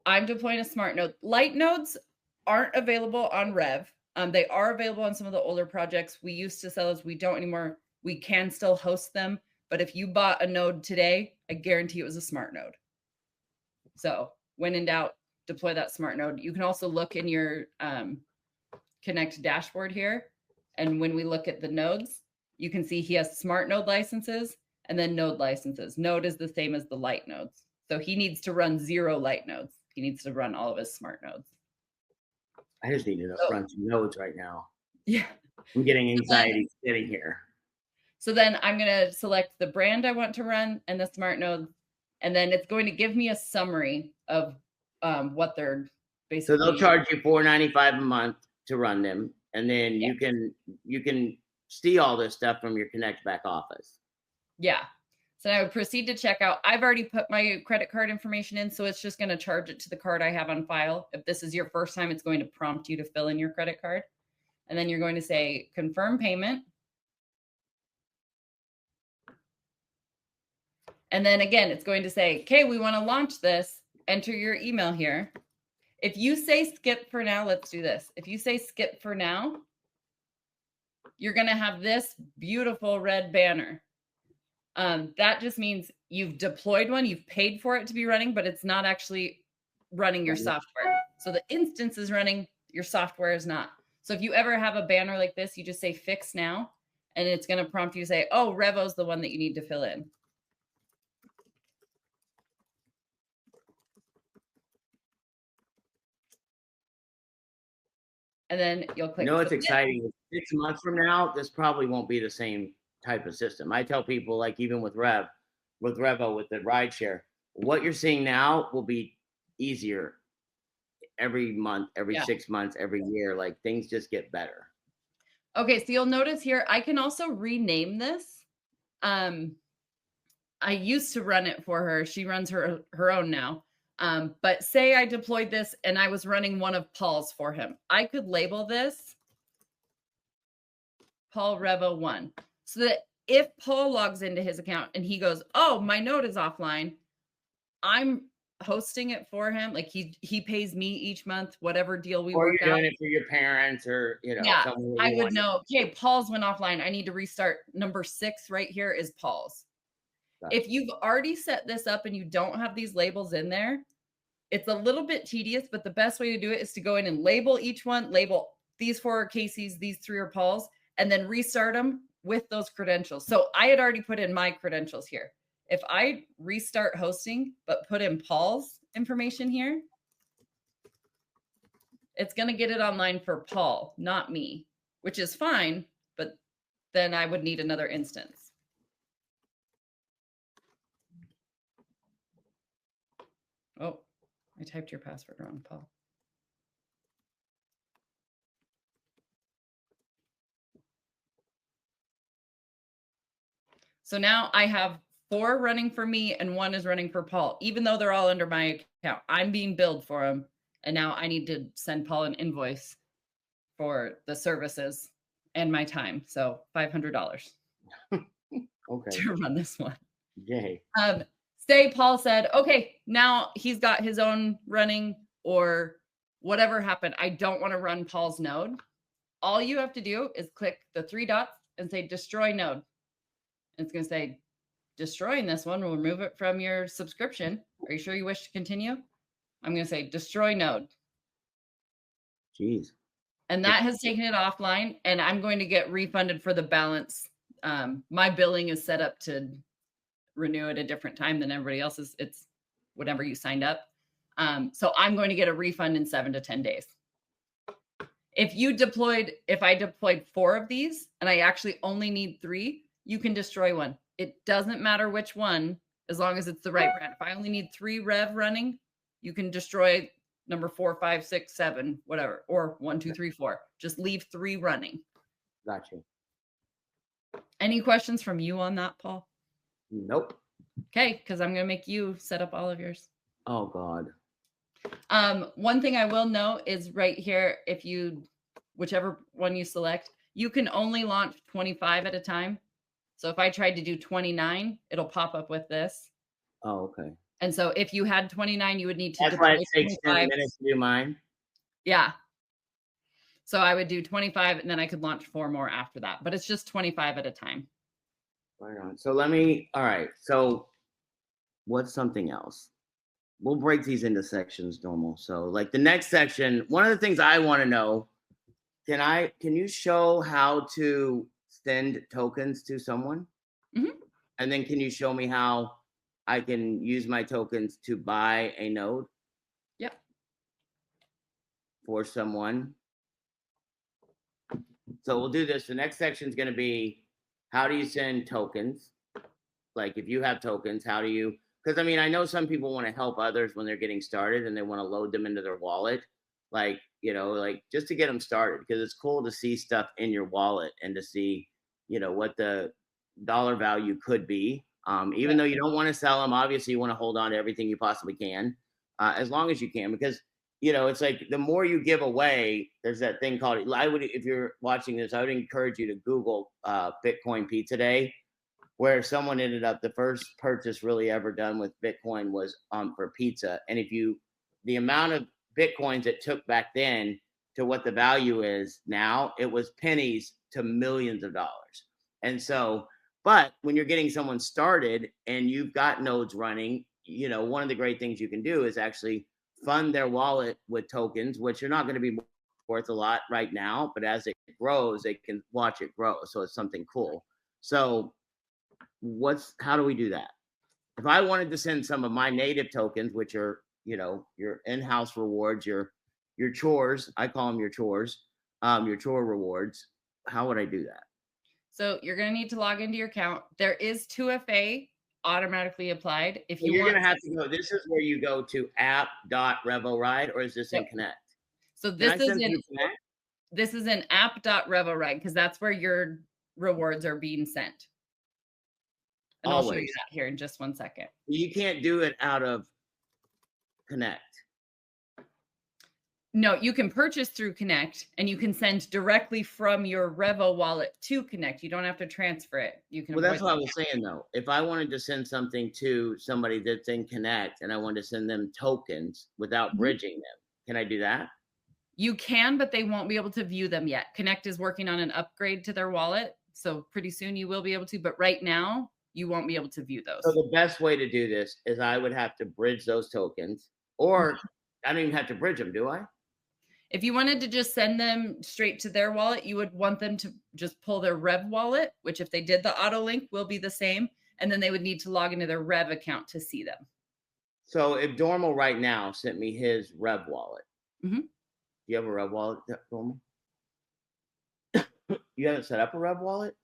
I'm deploying a smart node. Light nodes aren't available on Rev. They are available on some of the older projects. We used to sell those. We don't anymore. We can still host them. But if you bought a node today, I guarantee it was a smart node. So when in doubt, deploy that smart node. You can also look in your Connect dashboard here. And when we look at the nodes, you can see he has smart node licenses and then node licenses. Node is the same as the light nodes. So he needs to run 0 light nodes. He needs to run all of his smart nodes. I just need to run some nodes right now. Yeah. I'm getting anxiety sitting here. So then I'm going to select the brand I want to run and the smart nodes. And then it's going to give me a summary of what they're basically. So they'll charge you $4.95 a month to run them. And then you can see all this stuff from your Connect back office. Yeah. So I would proceed to checkout. I've already put my credit card information in, so it's just going to charge it to the card I have on file. If this is your first time, it's going to prompt you to fill in your credit card. And then you're going to say confirm payment. And then again, it's going to say, okay, we want to launch this. Enter your email here. If you say skip for now, let's do this. If you say skip for now, you're going to have this beautiful red banner. That just means you've deployed one, you've paid for it to be running, but it's not actually running your software. So the instance is running, your software is not. So if you ever have a banner like this, you just say fix now, and it's going to prompt you to say, oh, REVO is the one that you need to fill in. And then you'll click. You know what's exciting? 6 months from now, this probably won't be the same type of system. I tell people, like even with REVO, with the rideshare, what you're seeing now will be easier every month, every 6 months, every year. Like things just get better. Okay, so you'll notice here, I can also rename this. I used to run it for her. She runs her own now. But say I deployed this and I was running one of Paul's for him. I could label this Paul REVO 1. So that if Paul logs into his account and he goes, oh, my node is offline, I'm hosting it for him. Like he pays me each month, whatever deal we work out. Or you're doing it for your parents or, Yeah, I would know, okay, Paul's went offline. I need to restart. Number 6 right here is Paul's. If you've already set this up and you don't have these labels in there, it's a little bit tedious, but the best way to do it is to go in and label each one, label these 4 are Casey's, these 3 are Paul's, and then restart them with those credentials. So I had already put in my credentials here. If I restart hosting, but put in Paul's information here, it's going to get it online for Paul, not me, which is fine, but then I would need another instance. Oh, I typed your password wrong, Paul. So now I have 4 running for me and 1 is running for Paul, even though they're all under my account. I'm being billed for them. And now I need to send Paul an invoice for the services and my time. So $500 okay. to run this one. Yay. say Paul said, okay, now he's got his own running or whatever happened. I don't want to run Paul's node. All you have to do is click the 3 dots and say destroy node. And it's going to say destroying this one will remove it from your subscription. Are you sure you wish to continue? I'm going to say destroy node. Jeez. And that has taken it offline, and I'm going to get refunded for the balance. My billing is set up to renew at a different time than everybody else's. It's whatever you signed up. So I'm going to get a refund in 7 to 10 days. If I deployed 4 of these and I actually only need 3, you can destroy one. It doesn't matter which one, as long as it's the right brand. If I only need 3 Rev running, you can destroy number 4, 5, 6, 7, whatever, or 1, 2, 3, 4. Just leave 3 running. Gotcha. Any questions from you on that, Paul? Nope. Okay, because I'm going to make you set up all of yours. Oh, God. One thing I will note is right here, whichever one you select, you can only launch 25 at a time. So if I tried to do 29, it'll pop up with this. Oh, okay. And so if you had 29, you would need to That's why it takes 10 minutes to do mine. Yeah. So I would do 25 and then I could launch 4 more after that, but it's just 25 at a time. Right on. So all right. So what's something else? We'll break these into sections normal. So like the next section, one of the things I want to know, can you show how to send tokens to someone? Mm-hmm. And then can you show me how I can use my tokens to buy a node? Yep. For someone. So we'll do this. The next section is going to be, how do you send tokens? Like if you have tokens, how do you, because I mean, I know some people want to help others when they're getting started and they want to load them into their wallet. Like, like just to get them started, because it's cool to see stuff in your wallet and to see, what the dollar value could be. Even though you don't want to sell them, obviously you want to hold on to everything you possibly can, as long as you can, because it's like the more you give away, there's that thing called, if you're watching this, I would encourage you to Google Bitcoin Pizza Day, where someone ended up, the first purchase really ever done with Bitcoin was for pizza. And the amount of Bitcoins it took back then to what the value is now, it was pennies to millions of dollars. And so, but when you're getting someone started and you've got nodes running, one of the great things you can do is actually fund their wallet with tokens, which are not going to be worth a lot right now, but as it grows, they can watch it grow. So it's something cool. So how do we do that? If I wanted to send some of my native tokens, which are, your in-house rewards, your chores, I call them your chores, your chore rewards, how would I do that? So you're going to need to log into your account. There is 2FA automatically applied. If you're going to have to go, this is where you go to app.revoride, or is this in Connect? So this is in app.revoride, because that's where your rewards are being sent. And I'll show you that here in just one second. You can't do it out of Connect. No, you can purchase through Connect, and you can send directly from your Revo wallet to Connect. You don't have to transfer it. You can. Well, that's what I was saying, though. If I wanted to send something to somebody that's in Connect and I wanted to send them tokens without bridging them, can I do that? You can, but they won't be able to view them yet. Connect is working on an upgrade to their wallet, so pretty soon you will be able to, but right now you won't be able to view those. So the best way to do this is I would have to bridge those tokens, or I don't even have to bridge them, do I? If you wanted to just send them straight to their wallet, you would want them to just pull their Rev wallet, which if they did the auto link will be the same. And then they would need to log into their Rev account to see them. So if Dormal right now sent me his Rev wallet, do you have a Rev wallet, Dormal? You haven't set up a Rev wallet?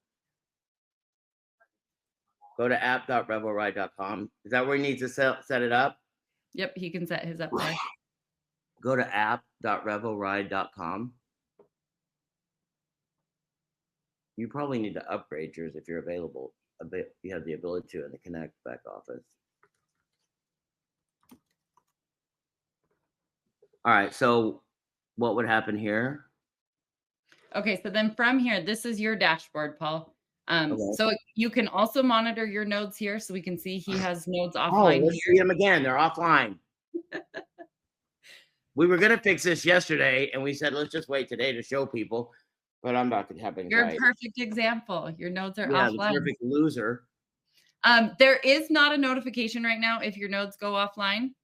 Go to app.revoride.com. Is that where he needs to set it up? Yep, he can set his up there. Go to app.revoride.com. You probably need to upgrade yours if you're available. You have the ability to in the Connect back office. All right, so what would happen here? Okay, so then from here, this is your dashboard, Paul. Okay. So you can also monitor your nodes here. So we can see he has nodes Oh, offline let's here. see them again. They're offline. We were gonna fix this yesterday, and we said let's just wait today to show people. But I'm about to have You're a anxiety. perfect example. Your nodes are Yeah, the offline. perfect loser. There is not a notification right now if your nodes go offline.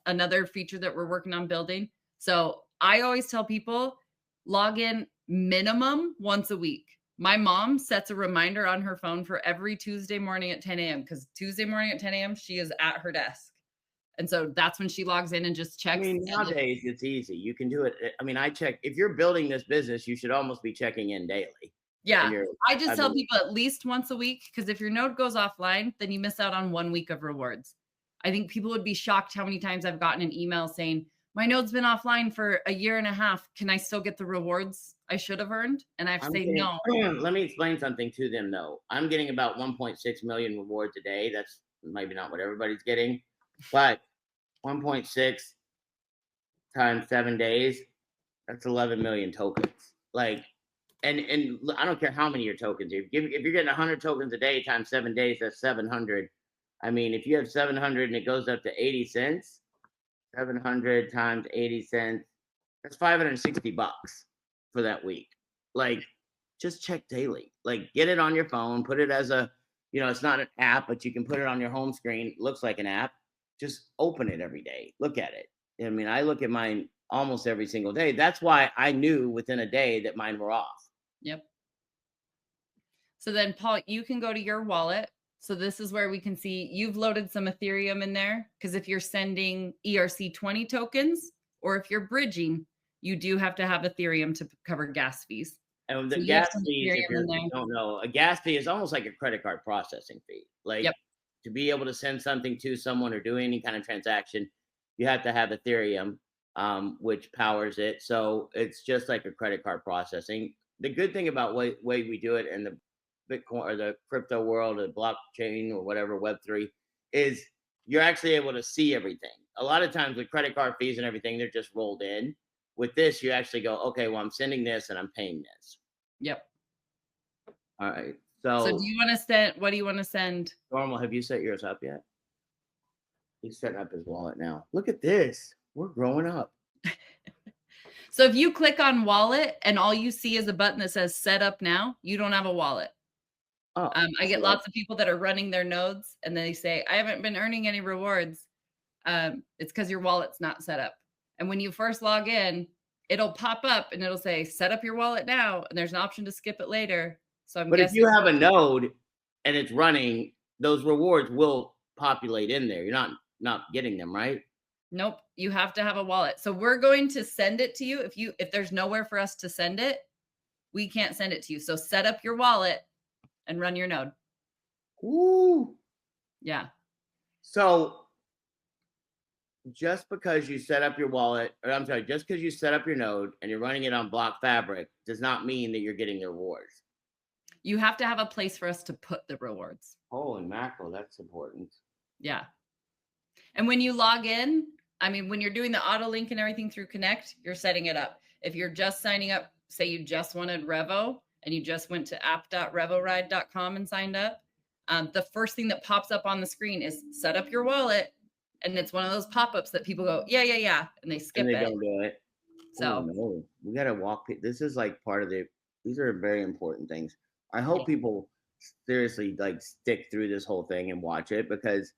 Another feature that we're working on building. So I always tell people log in minimum once a week. My mom sets a reminder on her phone for every Tuesday morning at 10 a.m. because Tuesday morning at 10 a.m. she is at her desk. And so that's when she logs in and just I checks. mean, And nowadays it's easy. You can do it. I mean, I check if you're building this business, you should almost be checking in daily. And yeah, you're, I just I tell mean, people at least once a week because if your node goes offline, then you miss out on 1 week of rewards. I think people would be shocked how many times I've gotten an email saying, my node's been offline for a year and a half. Can I still get the rewards I should have earned? And I have to I'm say, getting. no. Let me explain something to them though. I'm getting about 1.6 million rewards a day. That's maybe not what everybody's getting, but 1.6 times 7 days, that's 11 million tokens. Like, and I don't care how many your tokens. If you're getting 100 tokens a day times 7 days, that's 700. I mean, if you have 700 and it goes up to 80 cents, 700 times 80 cents, that's $560 for that week. Like, just check daily. Like, get it on your phone, put it as a, it's not an app, but you can put it on your home screen. It looks like an app. Just open it every day. Look at it. I mean, I look at mine almost every single day. That's why I knew within a day that mine were off. Yep. So then, Paul, you can go to your wallet. So this is where we can see you've loaded some Ethereum in there because if you're sending ERC20 tokens or if you're bridging, you do have to have Ethereum to cover gas fees. And So the you have gas some fees, if Ethereum in you there. don't know, a gas fee is almost like a credit card processing fee. Like Yep. to be able to send something to someone or do any kind of transaction, you have to have Ethereum, which powers it. So it's just like a credit card processing. The good thing about way we do it in the Bitcoin or the crypto world or blockchain or whatever, Web3, is you're actually able to see everything. A lot of times with credit card fees and everything, they're just rolled in. With this, you actually go, okay, well, I'm sending this and I'm paying this. Yep. All right. So do So, you want to send, what do you want to send? Normal, have you set yours up yet? He's setting up his wallet now. Look at this. We're growing up. So if you click on wallet and all you see is a button that says set up now, you don't have a wallet. Oh, I get lots of people that are running their nodes and they say, I haven't been earning any rewards. It's because your wallet's not set up. And when you first log in, it'll pop up and it'll say, set up your wallet now. And there's an option to skip it later. So I'm but if guessing. you have a node and it's running, those rewards will populate in there. You're not getting them, right? Nope, you have to have a wallet. So we're going to send it to you. If there's nowhere for us to send it, we can't send it to you. So set up your wallet and run your node. Ooh. Yeah. So just because you set up your wallet, or I'm sorry, just because you set up your node and you're running it on Block Fabric does not mean that you're getting the rewards. You have to have a place for us to put the rewards. Holy mackerel, that's important. Yeah. And when you log in, I mean, when you're doing the auto link and everything through Connect, you're setting it up. If you're just signing up, say you just wanted Revo and you just went to app.revoride.com and signed up, the first thing that pops up on the screen is set up your wallet. And it's one of those pop-ups that people go, yeah, yeah, yeah. And they skip And they it. don't do it. So no, we got to walk. This is like part of these are very important things. I hope people seriously like stick through this whole thing and watch it because,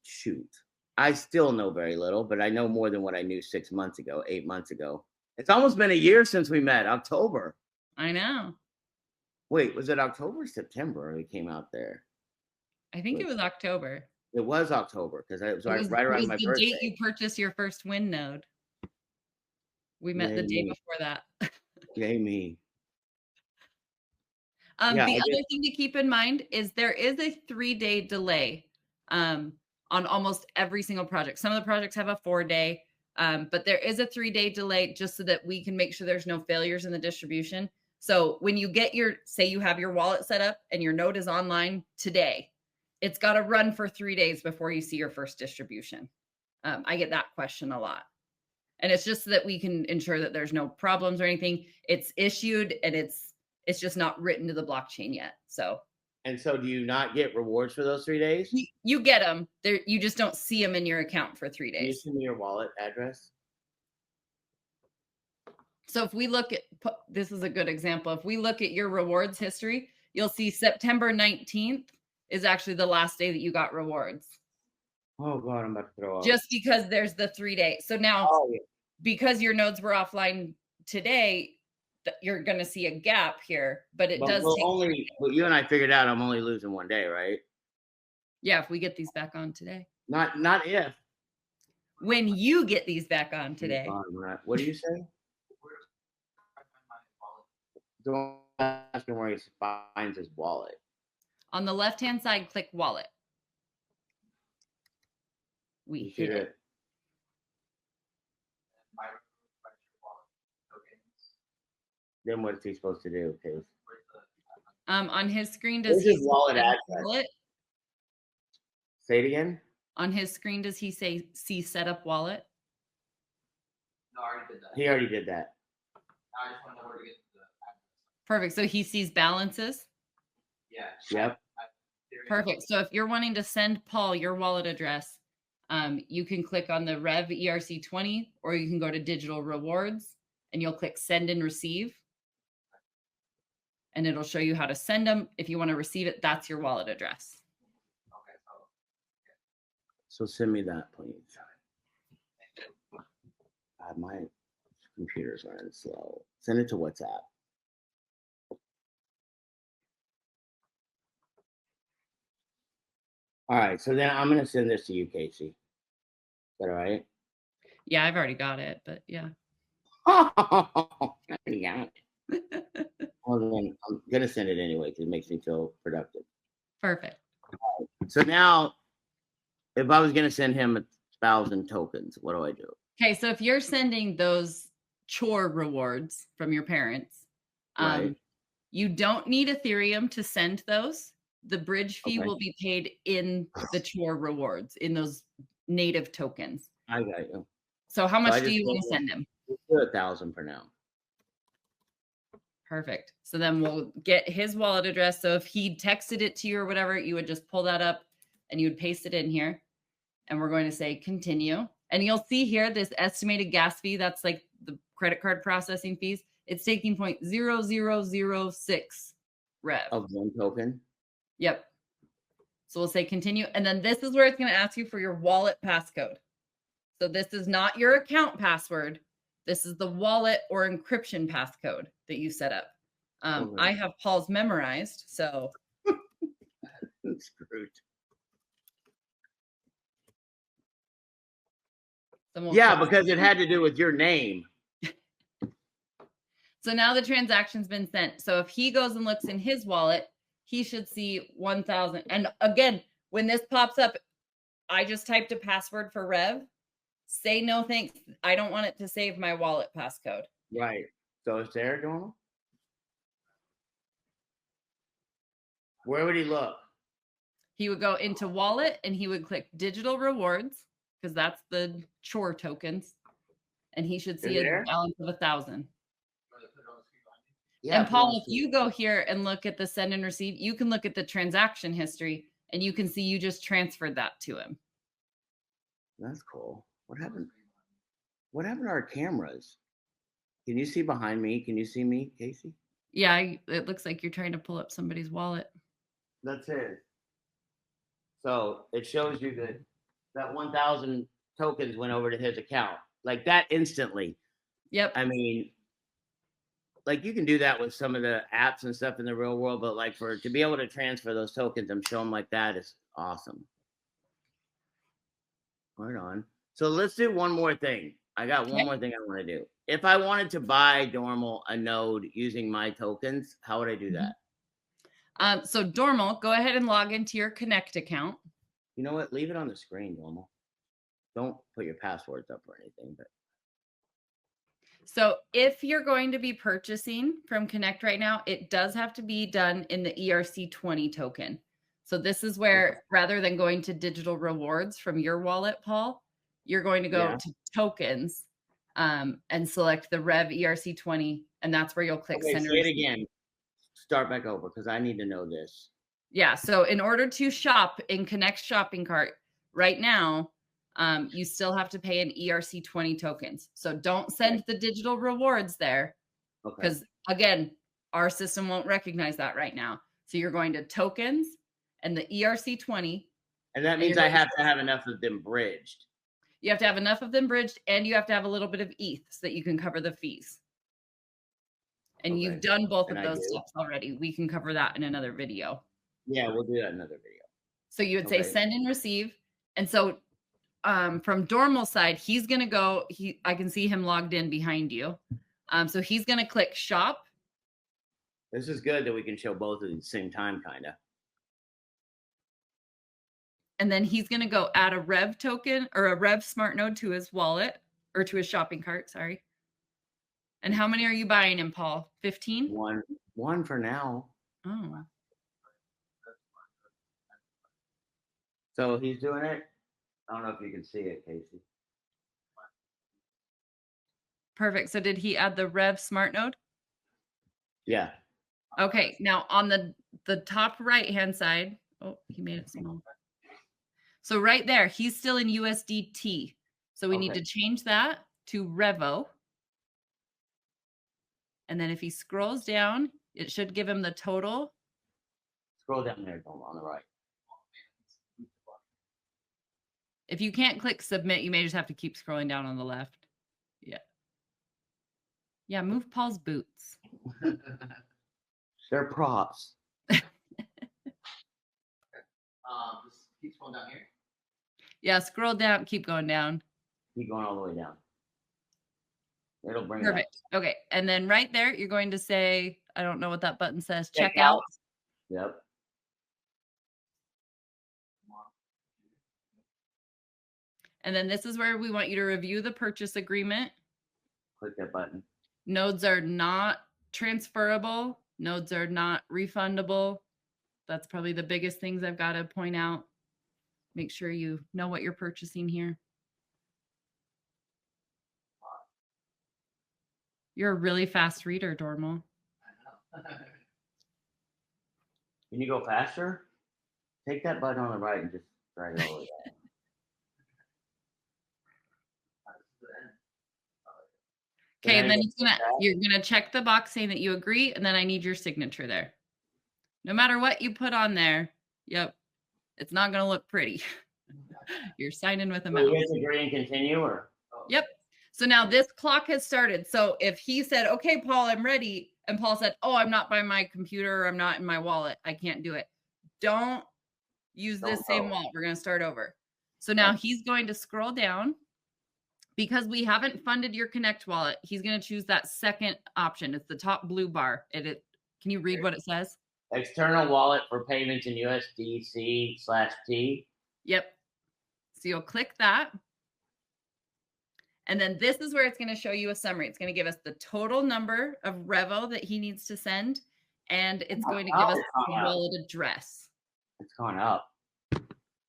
shoot, I still know very little, but I know more than what I knew 6 months ago, 8 months ago. It's almost been a year since we met, October. I know. Wait, was it October or September it came out there? I think it was October. It was October because it was right It around was my the birthday. date you purchased your first Win node. We met the day before that. Yay me. The other thing to keep in mind is there is a 3-day delay on almost every single project. Some of the projects have a 4-day, but there is a 3-day delay just so that we can make sure there's no failures in the distribution. So when you get say you have your wallet set up and your node is online today, it's got to run for 3 days before you see your first distribution. I get that question a lot. And it's just so that we can ensure that there's no problems or anything. It's issued and it's It's just not written to the blockchain yet. So. And so do you not get rewards for those 3 days? You get them. You just don't see them in your account for 3 Can you days. send me your wallet address? So if we look at, this is a good example. If we look at your rewards history, you'll see September 19th is actually the last day that you got rewards. Oh God, I'm about to throw up. Just because there's the 3 days. So now, because your nodes were offline today, you're going to see a gap here, but it does take but you and I figured out I'm only losing 1 day, right? Yeah, if we get these back on today. Not if. When you get these back on today. What do you say? Don't ask him where he finds his wallet. On the left-hand side, click wallet. We hit it. Then what's he supposed to do, Case? On his screen, does he wallet address? Wallet? Say it again. On his screen, does he see set up wallet? No, I already did that. He already did that. I just want to know where to get the address. Perfect. So he sees balances? Yeah. Yep. Perfect. So if you're wanting to send Paul your wallet address, you can click on the Rev ERC20, or you can go to digital rewards and you'll click send and receive. And it'll show you how to send them. If you want to receive it, that's your wallet address. Okay. So send me that, please. My computer's running slow. Send it to WhatsApp. All right. So then I'm going to send this to you, Casey. Is that all right? Yeah, I've already got it, but yeah. Yeah. Well, then I'm going to send it anyway because it makes me feel productive. Perfect. So now, if I was going to send him 1,000 tokens, what do I do? Okay, so if you're sending those chore rewards from your parents, Right. You don't need Ethereum to send those. The bridge fee will be paid in the chore rewards, in those native tokens. I got you. So how much do you want to send him? Let's do 1,000 for now. Perfect. So then we'll get his wallet address. So if he texted it to you or whatever, you would just pull that up and you would paste it in here. And we're going to say continue. And you'll see here this estimated gas fee. That's like the credit card processing fees. It's taking 0.0006 rev. Of one token? Yep. So we'll say continue. And then this is where it's going to ask you for your wallet passcode. So this is not your account password. This is the wallet or encryption passcode that you set up. I have Paul's memorized, so. Screwed. Yeah, because it had to do with your name. So now the transaction's been sent. So if he goes and looks in his wallet, he should see 1,000. And again, when this pops up, I just typed a password for Rev. Say no thanks. I don't want it to save my wallet passcode. Right. So is there normal? Where would he look? He would go into wallet and he would click digital rewards because that's the chore tokens. And he should see a balance of 1,000. Yeah, and Paul, if you go here and look at the send and receive, you can look at the transaction history and you can see you just transferred that to him. That's cool. What happened? What happened to our cameras? Can you see behind me? Can you see me, Casey? Yeah, it looks like you're trying to pull up somebody's wallet. That's it. So it shows you that 1,000 tokens went over to his account like that instantly. Yep. I mean, like you can do that with some of the apps and stuff in the real world, but like to be able to transfer those tokens and show them like that is awesome. Right on. So let's do one more thing. I got one more thing I want to do. If I wanted to buy Dormal a node using my tokens, how would I do that? So Dormal, go ahead and log into your Connect account. You know what? Leave it on the screen, Dormal. Don't put your passwords up or anything. But so if you're going to be purchasing from Connect right now, it does have to be done in the ERC20 token. So this is where, rather than going to digital rewards from your wallet, Paul, you're going to go to tokens and select the Rev ERC20, and that's where you'll click send. Say it again. start back over because I need to know this. Yeah. So in order to shop in Connect shopping cart right now, you still have to pay an ERC20 tokens. So don't send the digital rewards there Okay. because again, our system won't recognize that right now. So you're going to tokens and the ERC20. And that means I have to have enough of them bridged. You have to have enough of them bridged and you have to have a little bit of ETH so that you can cover the fees. And you've done both of those steps already. We can cover that in another video. Yeah, we'll do that in another video. So you would say send and receive. And so from Dormal's side, he's going to go, I can see him logged in behind you. So he's going to click shop. This is good that we can show both at the same time, kind of. And then he's going to go add a Rev token or a Rev smart node to his wallet or to his shopping cart. Sorry. And how many are you buying him, Paul? 15? One for now. Oh. So he's doing it. I don't know if you can see it, Casey. Perfect. So did he add the Rev smart node? Yeah. Okay. Now on the top right-hand side, oh, he made it small. So right there, he's still in USDT. So we need to change that to REVO. And then if he scrolls down, it should give him the total. Scroll down there, on the right. If you can't click submit, you may just have to keep scrolling down on the left. Yeah. Yeah, move Paul's boots. They're props. Just keep scrolling down here. Yeah, scroll down, keep going down. Keep going all the way down. It'll bring Perfect. it up. Okay. And then right there, you're going to say, I don't know what that button says, checkout. Yep. And then this is where we want you to review the purchase agreement. Click that button. Nodes are not transferable. Nodes are not refundable. That's probably the biggest things I've got to point out. Make sure you know what you're purchasing here. You're a really fast reader, Dormal. Can you go faster? Take that button on the right and just drag it all the way down. Okay, and then you're gonna check the box saying that you agree, and then I need your signature there. No matter what you put on there, yep, it's not gonna look pretty. You're signing with a mouse. You guys agree and continue, or? Yep. So now this clock has started. So if he said, "Okay, Paul, I'm ready," and Paul said, "Oh, I'm not by my computer, or I'm not in my wallet, I can't do it," don't use this same wallet. We're gonna start over. So now he's going to scroll down. Because we haven't funded your Connect wallet, he's going to choose that second option. It's the top blue bar. Can you read what it says? External wallet for payments in USDC/T. Yep. So you'll click that. And then this is where it's going to show you a summary. It's going to give us the total number of Revo that he needs to send. And it's going to give us the wallet address. It's gone up.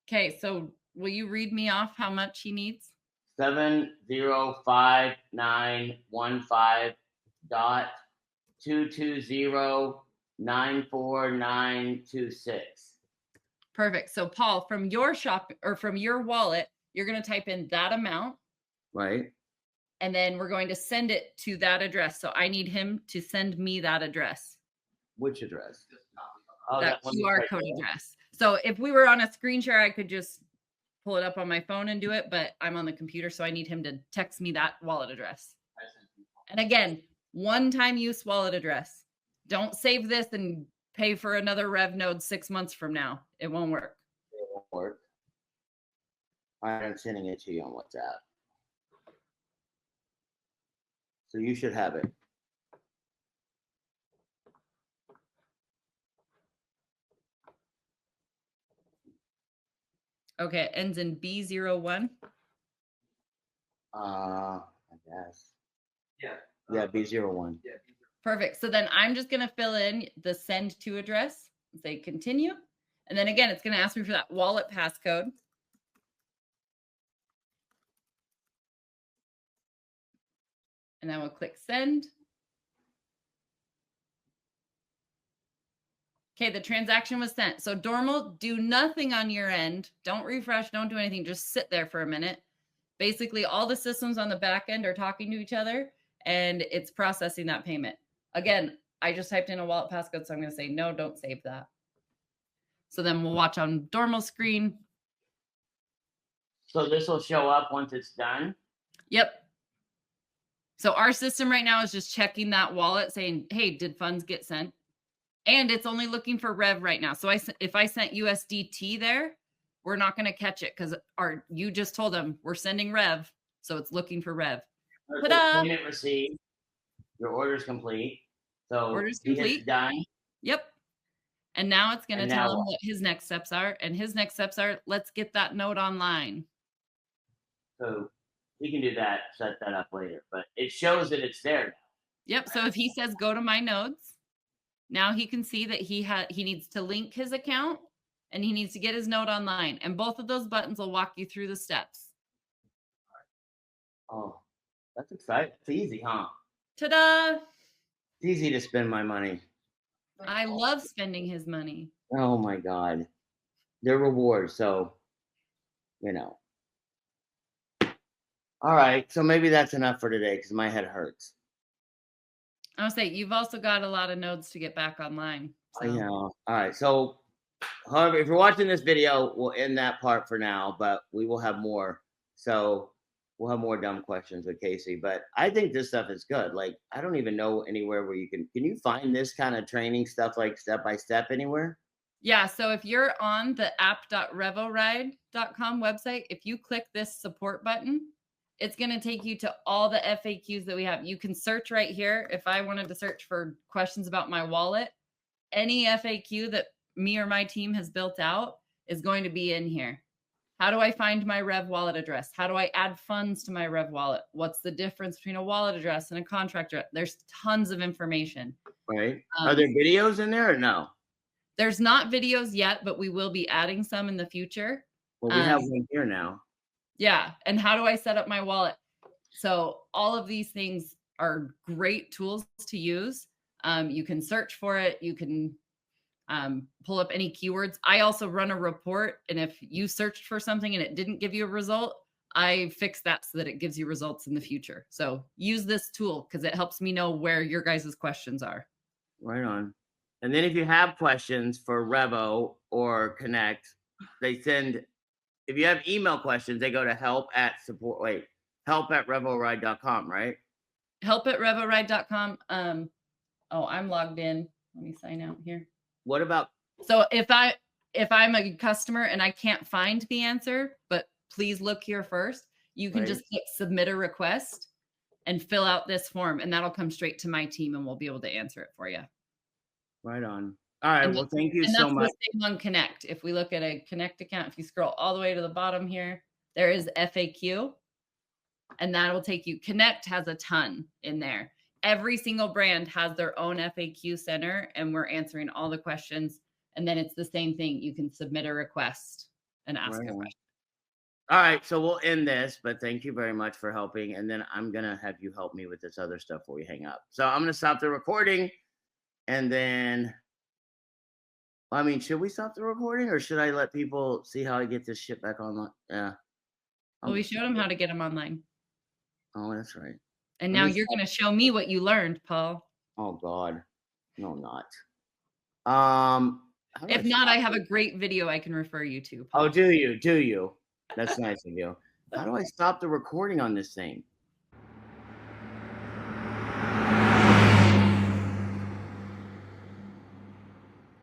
Okay. So will you read me off how much he needs? 705915920949926. Perfect. So Paul, from your shop or from your wallet, you're going to type in that amount. Right. And then we're going to send it to that address. So I need him to send me that address. Which address? That QR code address. So if we were on a screen share, I could just pull it up on my phone and do it, but I'm on the computer, so I need him to text me that wallet address. And again, one-time use wallet address. Don't save this and pay for another Rev node 6 months from now. It won't work. It won't work. I'm sending it to you on WhatsApp. So you should have it. Okay, it ends in B01. I guess. Yeah. Yeah, B01. Yeah. Perfect. So then I'm just going to fill in the send to address and say continue. And then again, it's going to ask me for that wallet passcode. And I will click send. Okay, the transaction was sent. So Dormal, do nothing on your end. Don't refresh, don't do anything. Just sit there for a minute. Basically, all the systems on the back end are talking to each other and it's processing that payment. Again, I just typed in a wallet passcode, so I'm going to say, no, don't save that. So then we'll watch on Dormal's screen. So this will show up once it's done? Yep. So our system right now is just checking that wallet saying, hey, did funds get sent? And it's only looking for Rev right now. So if I sent USDT there, we're not going to catch it because you just told them we're sending Rev. So it's looking for Rev. Ta-da! Payment received. Your order's complete. So Order's he hits complete. done. Yep. And now it's going to And tell now him what? what his next steps are. And his next steps are, let's get that note online. So he can do that, set that up later. But it shows that it's there now. Yep. So if he says go to my nodes, now he can see that he needs to link his account and he needs to get his node online. And both of those buttons will walk you through the steps. Oh, that's exciting. It's easy, huh? Ta-da! It's easy to spend my money. I love spending his money. Oh my God. They're rewards, so you know. All right. So maybe that's enough for today because my head hurts. I'll say you've also got a lot of nodes to get back online. So. I know. All right. So however, if you're watching this video, we'll end that part for now, but we will have more. So we'll have more dumb questions with Casey. But I think this stuff is good. Like, I don't even know anywhere where can you find this kind of training stuff like step by step anywhere? Yeah. So if you're on the app.revoride.com website, if you click this support button, it's going to take you to all the FAQs that we have. You can search right here. If I wanted to search for questions about my wallet, any FAQ that me or my team has built out is going to be in here. How do I find my Rev wallet address? How do I add funds to my Rev wallet? What's the difference between a wallet address and a contract address? There's tons of information. Right. Are there videos in there or no? There's not videos yet, but we will be adding some in the future. Well, we have one here now. Yeah. And how do I set up my wallet? So all of these things are great tools to use. You can search for it. You can pull up any keywords. I also run a report. And if you searched for something and it didn't give you a result, I fix that so that it gives you results in the future. So use this tool because it helps me know where your guys' questions are. Right on. And then if you have questions for Revo or Connect, if you have email questions, they go to help@revoride.com, right? Help@revoride.com. I'm logged in. Let me sign out here. What about? So if I'm a customer and I can't find the answer, but please look here first, you can just click submit a request and fill out this form and that'll come straight to my team and we'll be able to answer it for you. Right on. All right. Well, thank you so much. And that's the same on Connect. If we look at a Connect account, if you scroll all the way to the bottom here, there is FAQ and that will take you. Connect has a ton in there. Every single brand has their own FAQ center and we're answering all the questions. And then it's the same thing. You can submit a request and ask a question. All right. So we'll end this, but thank you very much for helping. And then I'm going to have you help me with this other stuff before we hang up. So I'm going to stop the recording and then, I mean, should we stop the recording or should I let people see how I get this shit back online? Yeah. Well, we showed them how to get them online. Oh, that's right. And now you're going to show me what you learned, Paul. Oh God. No, not. If not, I have a great video I can refer you to, Paul. Oh, do you? That's nice of you. How do I stop the recording on this thing?